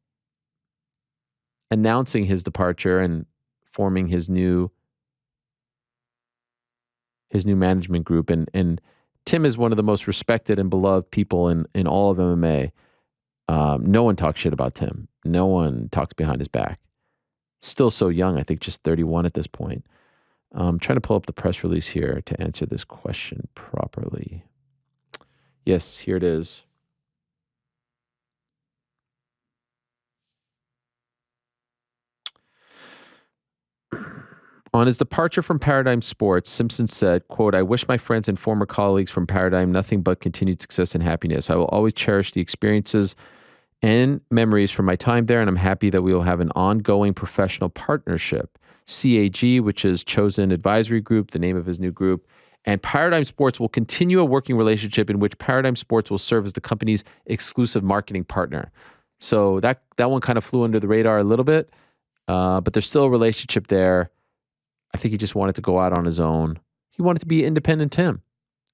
announcing his departure and forming his new management group, and Tim is one of the most respected and beloved people in all of MMA. No one talks shit about Tim. No one talks behind his back. Still so young, I think just 31 at this point. I'm trying to pull up the press release here to answer this question properly. Yes, here it is. On his departure from Paradigm Sports, Simpson said, quote, "I wish my friends and former colleagues from Paradigm nothing but continued success and happiness. I will always cherish the experiences and memories from my time there, and I'm happy that we will have an ongoing professional partnership. CAG, which is Chosen Advisory Group, the name of his new group, and Paradigm Sports will continue a working relationship in which Paradigm Sports will serve as the company's exclusive marketing partner." So that one kind of flew under the radar a little bit, but there's still a relationship there. I think he just wanted to go out on his own. He wanted to be independent Tim.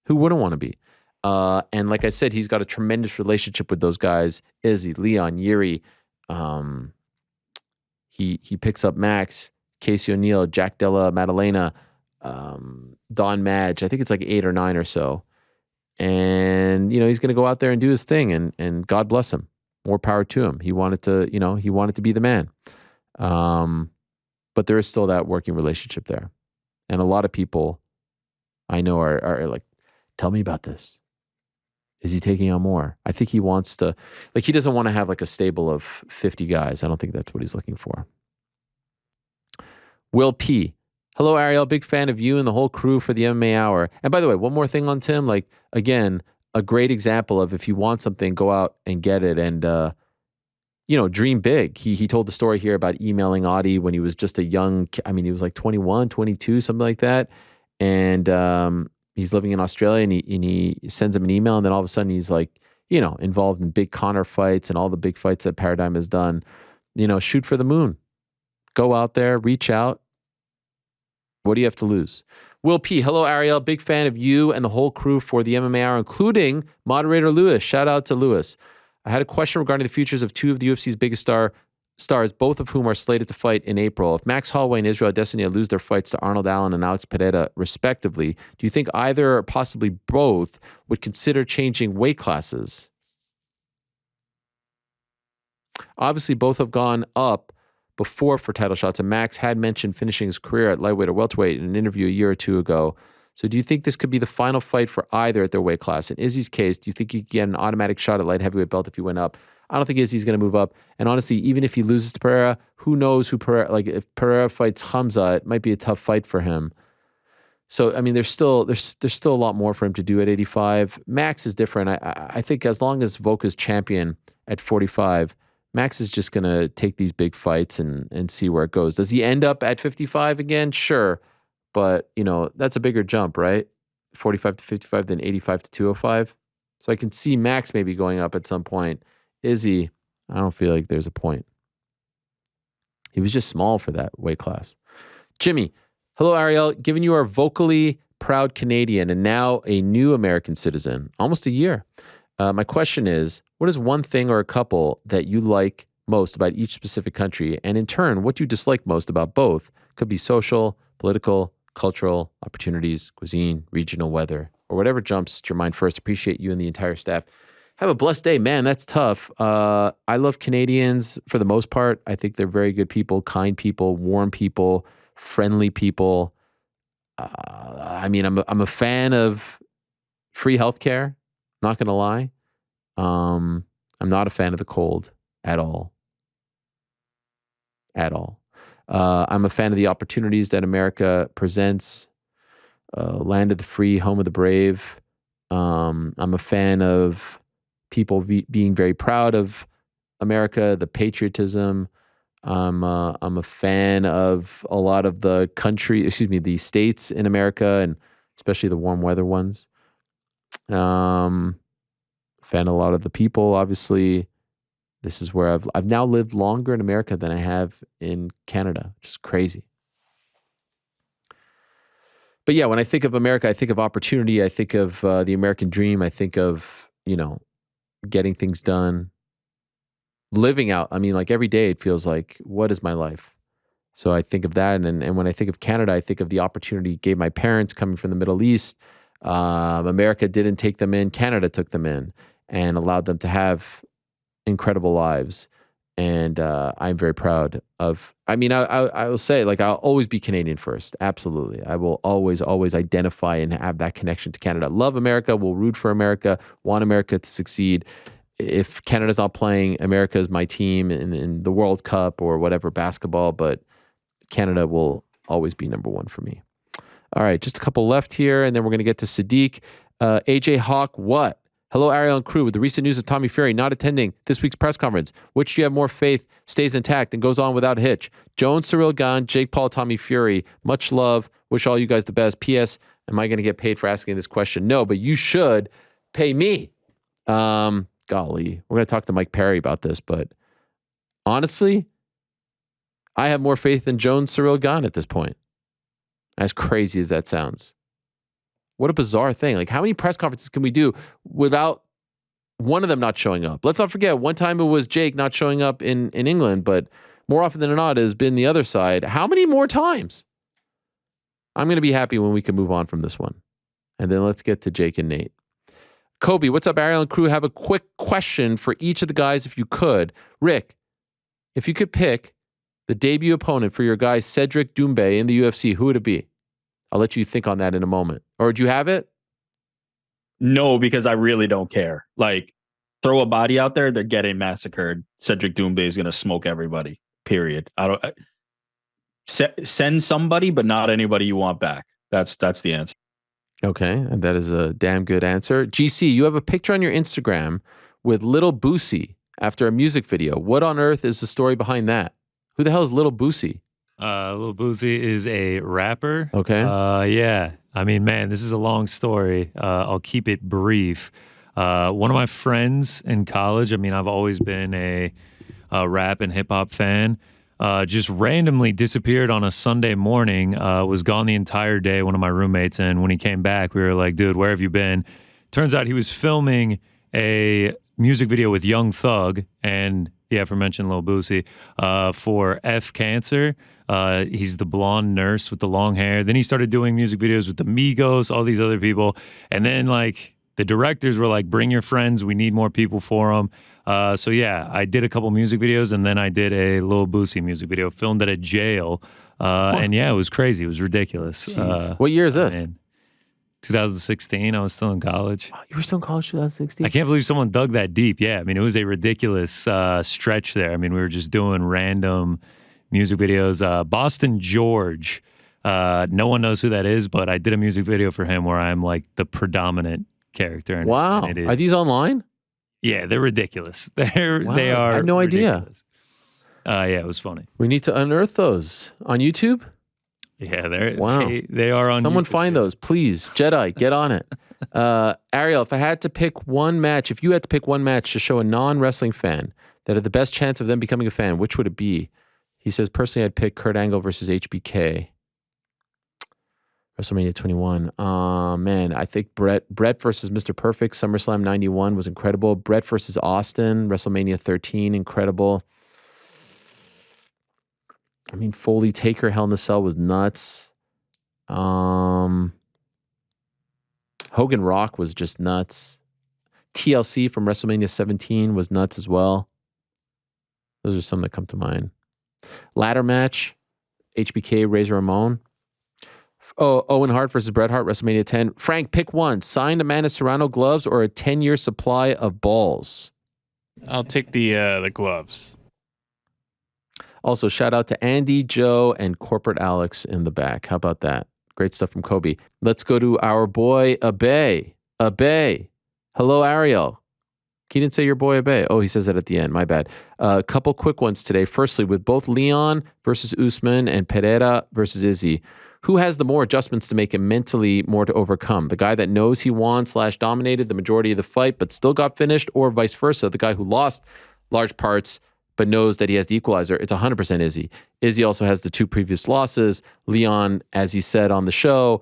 Who wouldn't want to be? And like I said, he's got a tremendous relationship with those guys. Izzy, Leon, Yuri. He picks up Max, Casey O'Neill, Jack Della Maddalena, Don Madge. I think it's like 8 or 9 or so. And, he's going to go out there and do his thing, and God bless him. More power to him. He wanted to be the man. But there is still that working relationship there. And a lot of people I know are like, tell me about this. Is he taking on more? I think he wants to, he doesn't want to have like a stable of 50 guys. I don't think that's what he's looking for. Will P. Hello, Ariel. Big fan of you and the whole crew for the MMA Hour. And by the way, one more thing on Tim. Again, a great example of if you want something, go out and get it. And, dream big. He told the story here about emailing Audie when he was just a young, he was like 21, 22, something like that. And he's living in Australia, and he sends him an email, and then all of a sudden he's like, involved in big Connor fights and all the big fights that Paradigm has done. Shoot for the moon. Go out there, reach out. What do you have to lose? Will P. Hello, Ariel. Big fan of you and the whole crew for the MMA Hour, including moderator Lewis. Shout out to Lewis. I had a question regarding the futures of two of the UFC's biggest stars, both of whom are slated to fight in April. If Max Holloway and Israel Adesanya lose their fights to Arnold Allen and Alex Pereira, respectively, do you think either or possibly both would consider changing weight classes? Obviously, both have gone up before for title shots, and Max had mentioned finishing his career at lightweight or welterweight in an interview a year or two ago. So do you think this could be the final fight for either at their weight class? In Izzy's case, do you think he could get an automatic shot at light heavyweight belt if he went up? I don't think Izzy's going to move up. And honestly, even if he loses to Pereira, who knows who Pereira, like if Pereira fights Hamza, it might be a tough fight for him. So, I mean, there's still a lot more for him to do at 85. Max is different. I think as long as Volk is champion at 45, Max is just going to take these big fights and see where it goes. Does he end up at 55 again? Sure. But, you know, that's a bigger jump, right? 45 to 55 than 85 to 205. So I can see Max maybe going up at some point. Izzy, I don't feel like there's a point. He was just small for that weight class. Jimmy, hello, Ariel. Given you are vocally proud Canadian and now a new American citizen, almost a year, my question is, what is one thing or a couple that you like most about each specific country? And in turn, what do you dislike most about both? Could be social, political, cultural, opportunities, cuisine, regional weather, or whatever jumps to your mind first. Appreciate you and the entire staff. Have a blessed day. Man, that's tough. I love Canadians for the most part. I think they're very good people, kind people, warm people, friendly people. I mean, I'm a fan of free healthcare. Not gonna lie. I'm not a fan of the cold at all. At all. I'm a fan of the opportunities that America presents. Land of the free, home of the brave. I'm a fan of people being very proud of America, the patriotism. I'm a fan of a lot of the the states in America, and especially the warm weather ones. Fan of a lot of the people, obviously. This is where I've now lived longer in America than I have in Canada, which is crazy. But yeah, when I think of America, I think of opportunity. I think of the American dream. I think of, you know, getting things done, living out. I mean, like every day it feels like, what is my life? So I think of that. And when I think of Canada, I think of the opportunity it gave my parents coming from the Middle East. America didn't take them in. Canada took them in and allowed them to have incredible lives. And I'm very proud of, I mean, I will say, like, I'll always be Canadian first. Absolutely. I will always identify and have that connection to Canada. Love America, will root for America, want America to succeed. If Canada's not playing, America is my team in the World Cup or whatever, basketball, but Canada will always be number one for me. All right, just a couple left here, and then we're going to get to Sadiq. AJ Hawk, what? Hello, Ariel and crew. With the recent news of Tommy Fury not attending this week's press conference, which do you have more faith stays intact and goes on without a hitch? Jones, Cyril Gone, Jake Paul, Tommy Fury. Much love. Wish all you guys the best. P.S. Am I going to get paid for asking this question? No, but you should pay me. Golly, we're going to talk to Mike Perry about this, but honestly, I have more faith in Jones, Cyril Gone at this point. As crazy as that sounds. What a bizarre thing. Like, how many press conferences can we do without one of them not showing up? Let's not forget, one time it was Jake not showing up in England, but more often than not, it has been the other side. How many more times? I'm going to be happy when we can move on from this one. And then let's get to Jake and Nate. Kobe, what's up, Ariel and crew? Have a quick question for each of the guys, if you could. Rick, if you could pick the debut opponent for your guy Cedric Dumbe in the UFC, who would it be? I'll let you think on that in a moment. Or do you have it? No, because I really don't care. Like, throw a body out there, they're getting massacred. Cedric Dumbe is going to smoke everybody, period. Send somebody, but not anybody you want back. That's the answer. Okay, and that is a damn good answer. GC, you have a picture on your Instagram with Lil Boosie after a music video. What on earth is the story behind that? Who the hell is Lil Boosie? Lil Boosie is a rapper. Okay. Yeah. I mean, man, this is a long story. I'll keep it brief. One of my friends in college, I mean, I've always been a rap and hip hop fan, just randomly disappeared on a Sunday morning, was gone the entire day, one of my roommates. And when he came back, we were like, dude, where have you been? Turns out he was filming a music video with Young Thug and the aforementioned Lil Boosie for F Cancer. He's the blonde nurse with the long hair. Then he started doing music videos with the Migos, all these other people. And then, like, the directors were like, bring your friends. We need more people for them. So, yeah, I did a couple music videos, and then I did a Lil Boosie music video, filmed at a jail. And, yeah, it was crazy. It was ridiculous. What year is this? Man. 2016. I was still in college. You were still in college 2016? I can't believe someone dug that deep. Yeah, I mean, it was a ridiculous stretch there. I mean, we were just doing random music videos. Boston George, no one knows who that is, but I did a music video for him where I'm like the predominant character. And, Wow. and it is, Are these online? Yeah, they're ridiculous. They Wow, are. I had no idea. ridiculous. Yeah, it was funny. We need to unearth those on YouTube. Yeah, Wow. they are on Someone YouTube. find those, please. Jedi, get on it. Ariel, if you had to pick one match to show a non-wrestling fan that had the best chance of them becoming a fan, which would it be? He says, personally, I'd pick Kurt Angle versus HBK. WrestleMania 21. Man, I think Brett versus Mr. Perfect, SummerSlam 91 was incredible. Brett versus Austin, WrestleMania 13, incredible. I mean, Foley Taker, Hell in a Cell was nuts. Hogan Rock was just nuts. TLC from WrestleMania 17 was nuts as well. Those are some that come to mind. Ladder match, HBK, Razor Ramon. Oh, Owen Hart versus Bret Hart, WrestleMania 10. Frank, pick one. Signed Amanda Serrano gloves or a 10-year supply of balls? I'll take the gloves. Also, shout out to Andy, Joe, and Corporate Alex in the back. How about that? Great stuff from Kobe. Let's go to our boy, Abe. Abe. Hello, Ariel. He didn't say your boy, Abe. Oh, he says that at the end. My bad. A couple quick ones today. Firstly, with both Leon versus Usman and Pereira versus Izzy, who has the more adjustments to make him mentally more to overcome? The guy that knows he won / dominated the majority of the fight but still got finished, or vice versa, the guy who lost large parts but knows that he has the equalizer? It's 100% Izzy. Izzy also has the 2 previous losses. Leon, as he said on the show,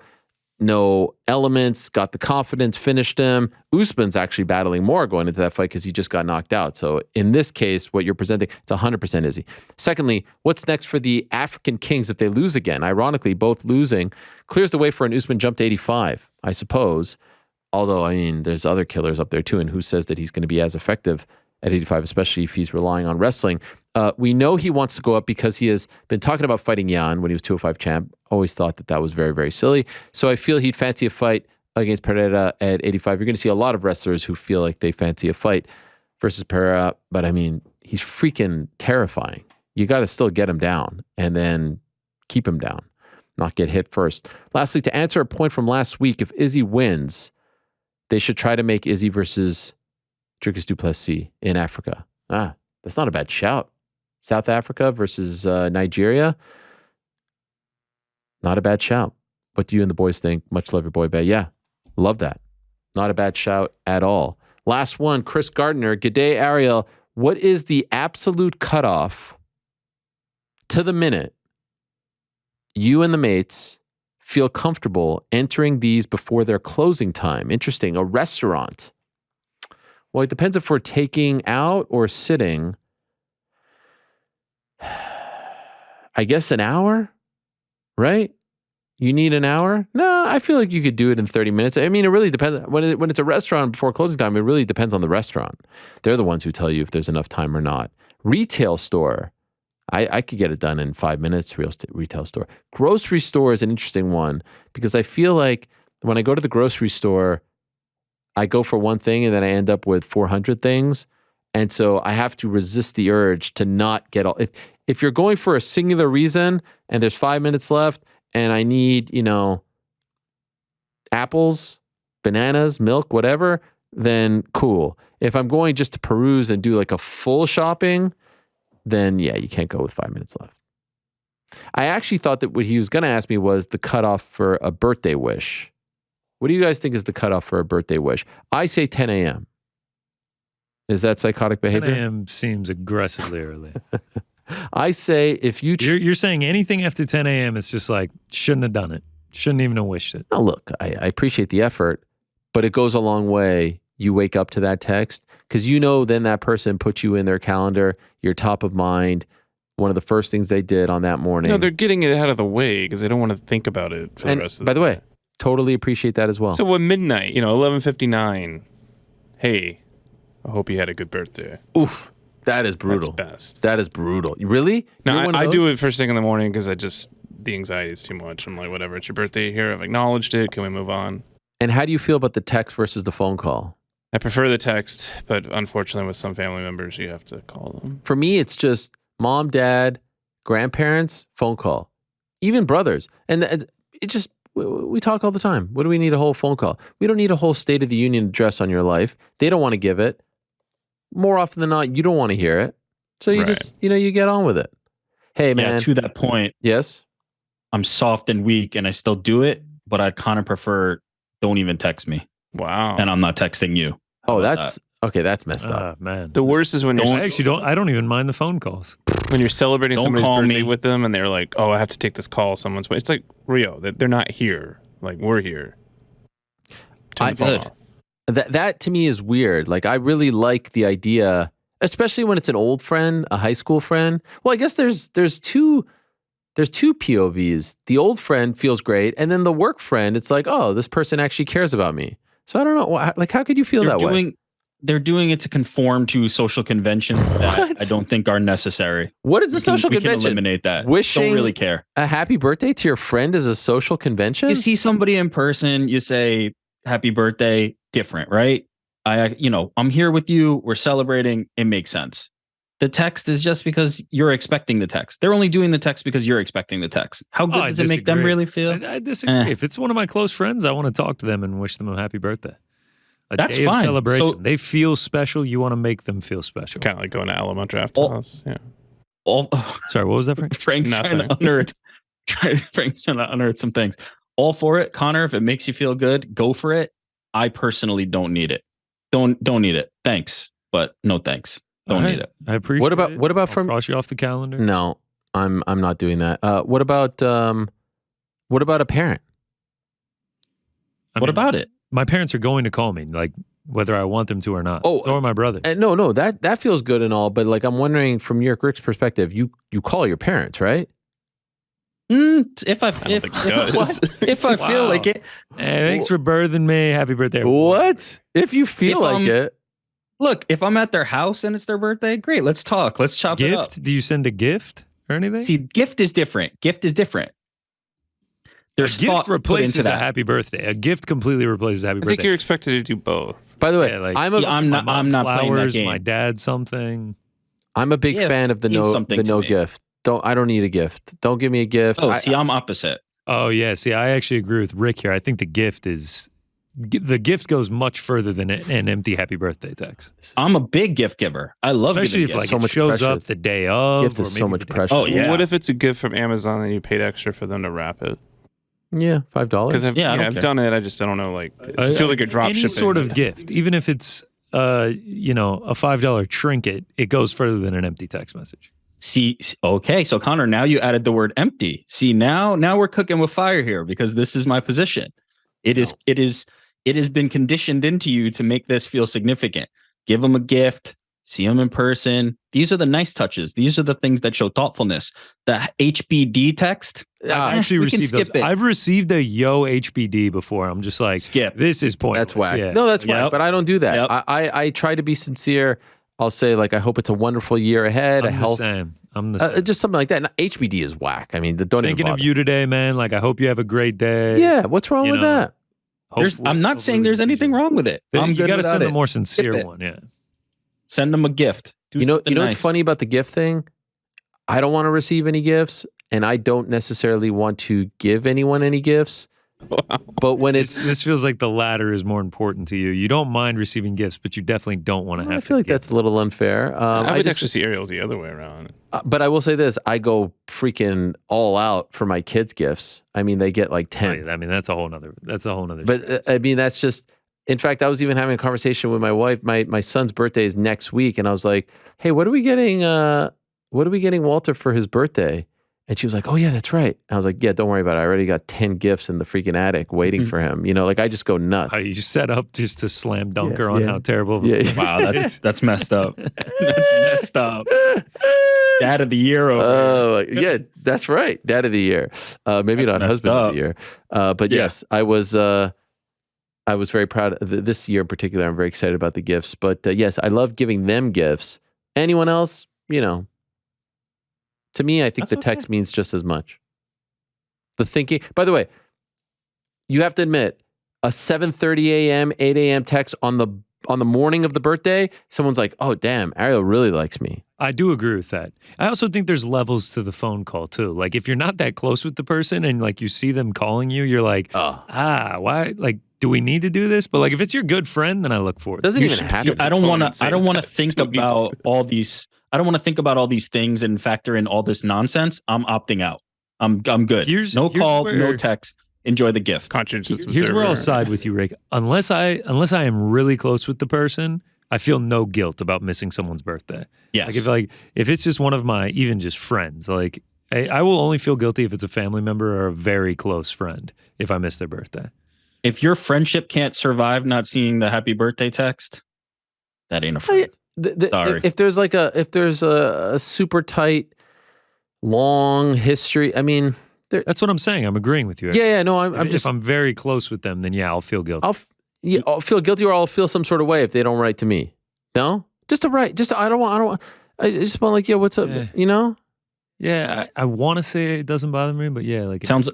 no elements, got the confidence, finished him. Usman's actually battling more going into that fight because he just got knocked out. So in this case, what you're presenting, it's 100% Izzy. Secondly, what's next for the African Kings if they lose again? Ironically, both losing clears the way for an Usman jump to 85, I suppose. Although, I mean, there's other killers up there too, and who says that he's going to be as effective at 85, especially if he's relying on wrestling. We know he wants to go up because he has been talking about fighting Jan when he was 205 champ. Always thought that was very, very silly. So I feel he'd fancy a fight against Pereira at 85. You're going to see a lot of wrestlers who feel like they fancy a fight versus Pereira. But I mean, he's freaking terrifying. You got to still get him down and then keep him down, not get hit first. Lastly, to answer a point from last week, if Izzy wins, they should try to make Izzy versus Dricus du Plessis in Africa. That's not a bad shout. South Africa versus Nigeria. Not a bad shout. What do you and the boys think? Much love, your boy, Bay. Yeah, love that. Not a bad shout at all. Last one, Chris Gardner. G'day, Ariel. What is the absolute cutoff to the minute you and the mates feel comfortable entering these before their closing time? Interesting. A restaurant. Well, it depends if we're taking out or sitting. I guess an hour, right? You need an hour? No, I feel like you could do it in 30 minutes. I mean, it really depends. When it's a restaurant before closing time, it really depends on the restaurant. They're the ones who tell you if there's enough time or not. Retail store, I could get it done in 5 minutes, retail store. Grocery store is an interesting one because I feel like when I go to the grocery store, I go for one thing and then I end up with 400 things. And so I have to resist the urge to not get all. If you're going for a singular reason and there's 5 minutes left and I need, apples, bananas, milk, whatever, then cool. If I'm going just to peruse and do like a full shopping, then yeah, you can't go with 5 minutes left. I actually thought that what he was going to ask me was the cutoff for a birthday wish. What do you guys think is the cutoff for a birthday wish? I say 10 a.m. Is that psychotic behavior? 10 a.m. seems aggressively early. I say if you... You're saying anything after 10 a.m., it's just like, shouldn't have done it. Shouldn't even have wished it. Now look, I appreciate the effort, but it goes a long way. You wake up to that text because then that person put you in their calendar. You're top of mind. One of the first things they did on that morning. No, they're getting it out of the way because they don't want to think about it for the rest of the day. By the way, totally appreciate that as well. So at midnight, 11:59. Hey, I hope you had a good birthday. Oof, that is brutal. That's best. That is brutal. Really? No, I do it first thing in the morning because the anxiety is too much. I'm like, whatever, it's your birthday here. I've acknowledged it. Can we move on? And how do you feel about the text versus the phone call? I prefer the text, but unfortunately with some family members, you have to call them. For me, it's just mom, dad, grandparents, phone call, even brothers. And it just, we talk all the time. What do we need a whole phone call? We don't need a whole State of the Union address on your life. They don't want to give it. More often than not, you don't want to hear it. So you just, you get on with it. Hey, man. Yeah, to that point, Yes? I'm soft and weak and I still do it, but I'd kind of prefer don't even text me. Wow. And I'm not texting you. Oh, that's okay. That's messed up. Man. The worst is when I don't even mind the phone calls. when you're celebrating Don't somebody's call birthday me. with them and they're like, oh, I have to take this call. It's like, Rio, they're not here. Like, we're here. Turn the phone off. That to me is weird. Like, I really like the idea, especially when it's an old friend, a high school friend. Well, I guess there's two POVs. The old friend feels great, and then the work friend, it's like, oh, this person actually cares about me. So I don't know, like, how could you feel that way? They're doing it to conform to social conventions that What? I don't think are necessary. What is a social We can convention? eliminate that. Wishing Don't really care. a happy birthday to your friend is a social convention? You see somebody in person, you say happy birthday, different, right? I'm here with you, we're celebrating, it makes sense. The text is just because you're expecting the text. They're only doing the text because you're expecting the text. How good does it make them really feel? I disagree. If it's one of my close friends, I want to talk to them and wish them a happy birthday. That's day fine. of celebration. So- they feel special. You want to make them feel special. Kind of like going to Alamo Draft Oh. House. Yeah. Sorry, what was that, Frank? Frank's trying Nothing. to unearth. Frank's trying to unearth some things. All for it, Connor. If it makes you feel good, go for it. I personally don't need it. Don't need it. Thanks, but no thanks. Don't need it. I appreciate What about- it. what about I'll from- cross you off the calendar? No, I'm not doing that. What about a parent? I What mean, about it? My parents are going to call me, like whether I want them to or not. Oh, so are my brothers. No, that feels good and all, but like, I'm wondering from your Rick's perspective, you call your parents, right? If I don't think it does. if I feel Wow. like it, Hey, thanks for birthing me. Happy birthday. What? If you feel If like I'm- it. look, if I'm at their house and it's their birthday, great. Let's talk. Let's chop it up. Gift? Do you send a gift or anything? See, gift is different. Gift is different. a There's gift thought put into replaces a that. happy birthday. A gift completely replaces a happy I birthday. think you're expected to do both. By the way, Yeah, like- I'm a Yeah, I'm My not. mom I'm not playing that flowers, game. my dad something. I'm a big Gift fan of the means no something to me. gift. I don't need a gift. Don't give me a gift. Oh, see, I'm opposite. Oh yeah, see, I actually agree with Rick here. I think the gift goes much further than an empty happy birthday text. I'm a big gift giver. I love Especially if giving like gifts. So it much shows pressure. up the day of. Gift or is so maybe much the day pressure. Oh, yeah. What if it's a gift from Amazon and you paid extra for them to wrap it? Yeah, $5. Because Yeah, I don't I've care. done it. I just don't know. Like, it feels like you're drop any shipping. sort of gift, even if it's a $5 trinket, it goes further than an empty text message. See, okay, so Connor, now you added the word empty. See, now we're cooking with fire here because this is my position. It has been conditioned into you to make this feel significant. Give them a gift, see them in person. These are the nice touches. These are the things that show thoughtfulness. The HBD text, I've actually we can received those. skip it. I've received a yo HBD before. I'm just like, skip. this is pointless. That's whack. Yeah. No, that's whack. Yep. But I don't do that. Yep. I try to be sincere. I'll say, like, I hope it's a wonderful year ahead. I'm the same. I'm the same. Just something like that. And HBD is whack. I mean, don't Thinking even of bother. you today, man. Like, I hope you have a great day. Yeah, what's wrong You with know, that? I'm not saying there's anything wrong with it. I'm You good got to without send it. the more sincere Skip it. one. Yeah. Send them a gift. Do You know something what's nice. funny about the gift thing? I don't want to receive any gifts, and I don't necessarily want to give anyone any gifts. But when it's, This feels like the latter is more important to you. You don't mind receiving gifts, but you definitely don't want to have I feel like to give. that's a little unfair. I would just- actually see Ariel the other way around. But I will say this: I go freaking all out for my kids' gifts. I mean, they get like 10. I mean, that's a whole nother. But I mean, that's just. In fact, I was even having a conversation with my wife. My son's birthday is next week, and I was like, "Hey, what are we getting? What are we getting Walter for his birthday?" And she was like, "Oh yeah, that's right." I was like, "Yeah, don't worry about it. I already got 10 gifts in the freaking attic waiting for him." You know, like I just go nuts. How you set up just to slam dunk Yeah, her on yeah. how terrible. Yeah. Wow, that's messed up. That's messed up. Dad of the year over. Oh yeah, that's right. Dad of the year. Maybe That's not messed husband of up. the year. But Yeah. yes, I was very proud of this year in particular. I'm very excited about the gifts. But yes, I love giving them gifts. Anyone else, to me, I think That's the text means just as much. The thinking, by the way, you have to admit, a 7:30 a.m., 8 a.m. text on the morning of the birthday, someone's like, "Oh, damn, Ariel really likes me." I do agree with that. I also think there's levels to the phone call too. Like if you're not that close with the person and like you see them calling you, you're like, why? Like, do we need to do this? But like if it's your good friend, then I look for it. Doesn't even happen. I don't want to think about all these. I don't want to think about all these things and factor in all this nonsense. I'm opting out. I'm good. Here's no call, where, no text. Enjoy the gift. Here's where I'll side with you, Rick. Unless I am really close with the person, I feel no guilt about missing someone's birthday. Yes. If it's just one of my even just friends, like I will only feel guilty if it's a family member or a very close friend if I miss their birthday. If your friendship can't survive not seeing the happy birthday text, that ain't a friend. Sorry. If there's a super tight, long history, I mean, that's what I'm saying. I'm agreeing with you. Yeah, no, if I'm very close with them, then yeah, I'll feel guilty. I'll feel guilty, or I'll feel some sort of way if they don't write to me. No, just to write. I just want like, what's up? You know? Yeah, I want to say it doesn't bother me, but yeah, like sounds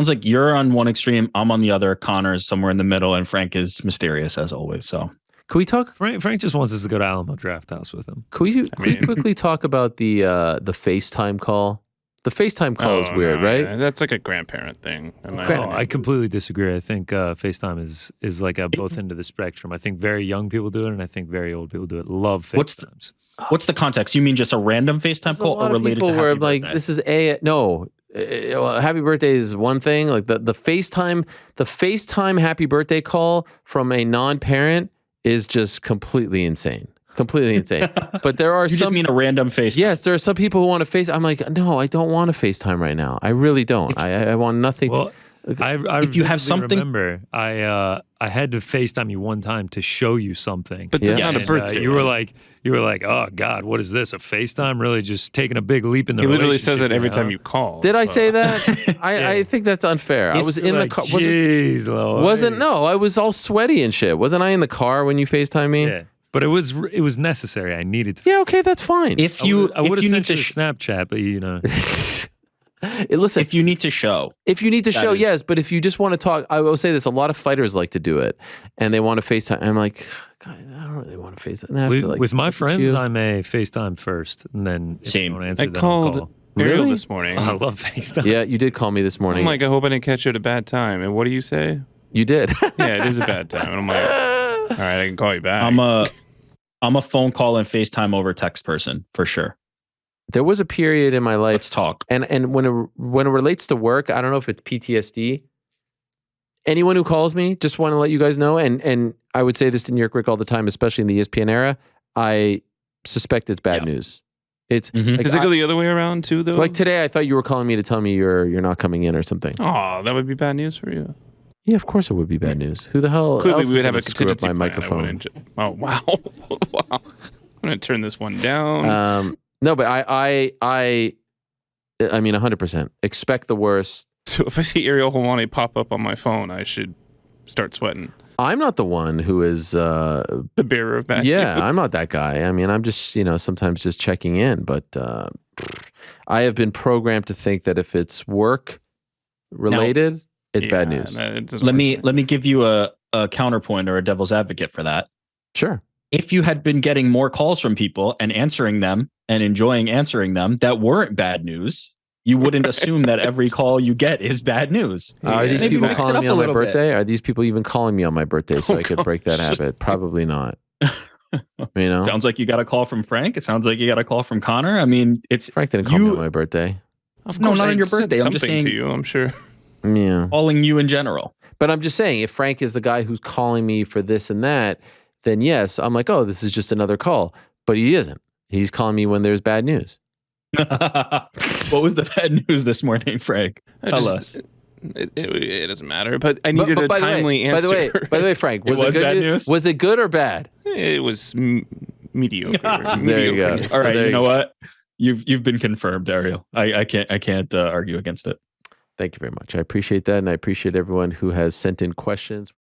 like you're on one extreme, I'm on the other. Connor's somewhere in the middle, and Frank is mysterious as always. So can we talk? Frank just wants us to go to Alamo Draft House with him. Can we quickly talk about the FaceTime call? The FaceTime call is weird, right? Yeah. That's like a grandparent thing. I completely disagree. I think FaceTime is like a both end of the spectrum. I think very young people do it, and I think very old people do it. Love FaceTimes. What's the context? You mean just a random FaceTime call or related to happy birthday? Like, this is happy birthday is one thing. Like the FaceTime happy birthday call from a non-parent is just completely insane. Completely insane. But there are you just mean a random FaceTime. Yes, there are some people who want to FaceTime. I'm like, no, I don't want to FaceTime right now. I really don't. I want nothing to... If you have something... remember, I had to FaceTime you one time to show you something. But that's not a birthday. You were like, oh God, what is this? A FaceTime? Really just taking a big leap in the relationship. He literally says it every time you call. Did I say that? I think that's unfair. I was in the car. I was all sweaty and shit. Wasn't I in the car when you FaceTime me? Yeah. But it was necessary. I needed to. Yeah, okay, that's fine. I would have sent you a Snapchat, but you know. Listen, if you need to show, yes. But if you just want to talk, I will say this: a lot of fighters like to do it, and they want to FaceTime. I'm like, God, I don't really want to FaceTime. With my friends, I may FaceTime first, and then if same. You don't answer, I called Ariel this morning. I love FaceTime. Yeah, you did call me this morning. I'm like, I hope I didn't catch you at a bad time. And what do you say? You did. Yeah, it is a bad time. And I'm like, all right, I can call you back. I'm a phone call and FaceTime over text person for sure. There was a period in my life. Let's talk. And when it relates to work, I don't know if it's PTSD. Anyone who calls me, just want to let you guys know, and I would say this to New York Rick all the time, especially in the ESPN era, I suspect it's bad news. It's like, does it go the other way around too, though? Like today, I thought you were calling me to tell me you're not coming in or something. Oh, that would be bad news for you. Yeah, of course it would be bad news. Who the hell? Clearly, else we would have a screw up contingency my plan. microphone. Oh wow, wow! I'm gonna turn this one down. No, but I mean 100%. Expect the worst. So if I see Ariel Helwani pop up on my phone, I should start sweating. I'm not the one who is the bearer of bad news. I'm not that guy. I mean, I'm just sometimes just checking in. But I have been programmed to think that if it's work related. It's bad news. Let me give you a counterpoint or a devil's advocate for that. Sure. If you had been getting more calls from people and answering them and enjoying answering them that weren't bad news, you wouldn't assume that every call you get is bad news. Are these people calling me on my birthday? Are these people even calling me on my birthday so I could break that habit? Probably not. Sounds like you got a call from Frank. It sounds like you got a call from Connor. I mean, Frank didn't call me on my birthday. Of course, not on your birthday. I'm just saying to you. I'm sure. Yeah. Calling you in general. But I'm just saying, if Frank is the guy who's calling me for this and that, then yes, I'm like, oh, this is just another call. But he isn't. He's calling me when there's bad news. What was the bad news this morning, Frank? Tell us. It doesn't matter, but I needed a timely answer. By the way, Frank, was it good bad news? Was it good or bad? It was mediocre. There you go. All right, you know what? You've been confirmed, Ariel. I can't argue against it. Thank you very much. I appreciate that, and I appreciate everyone who has sent in questions.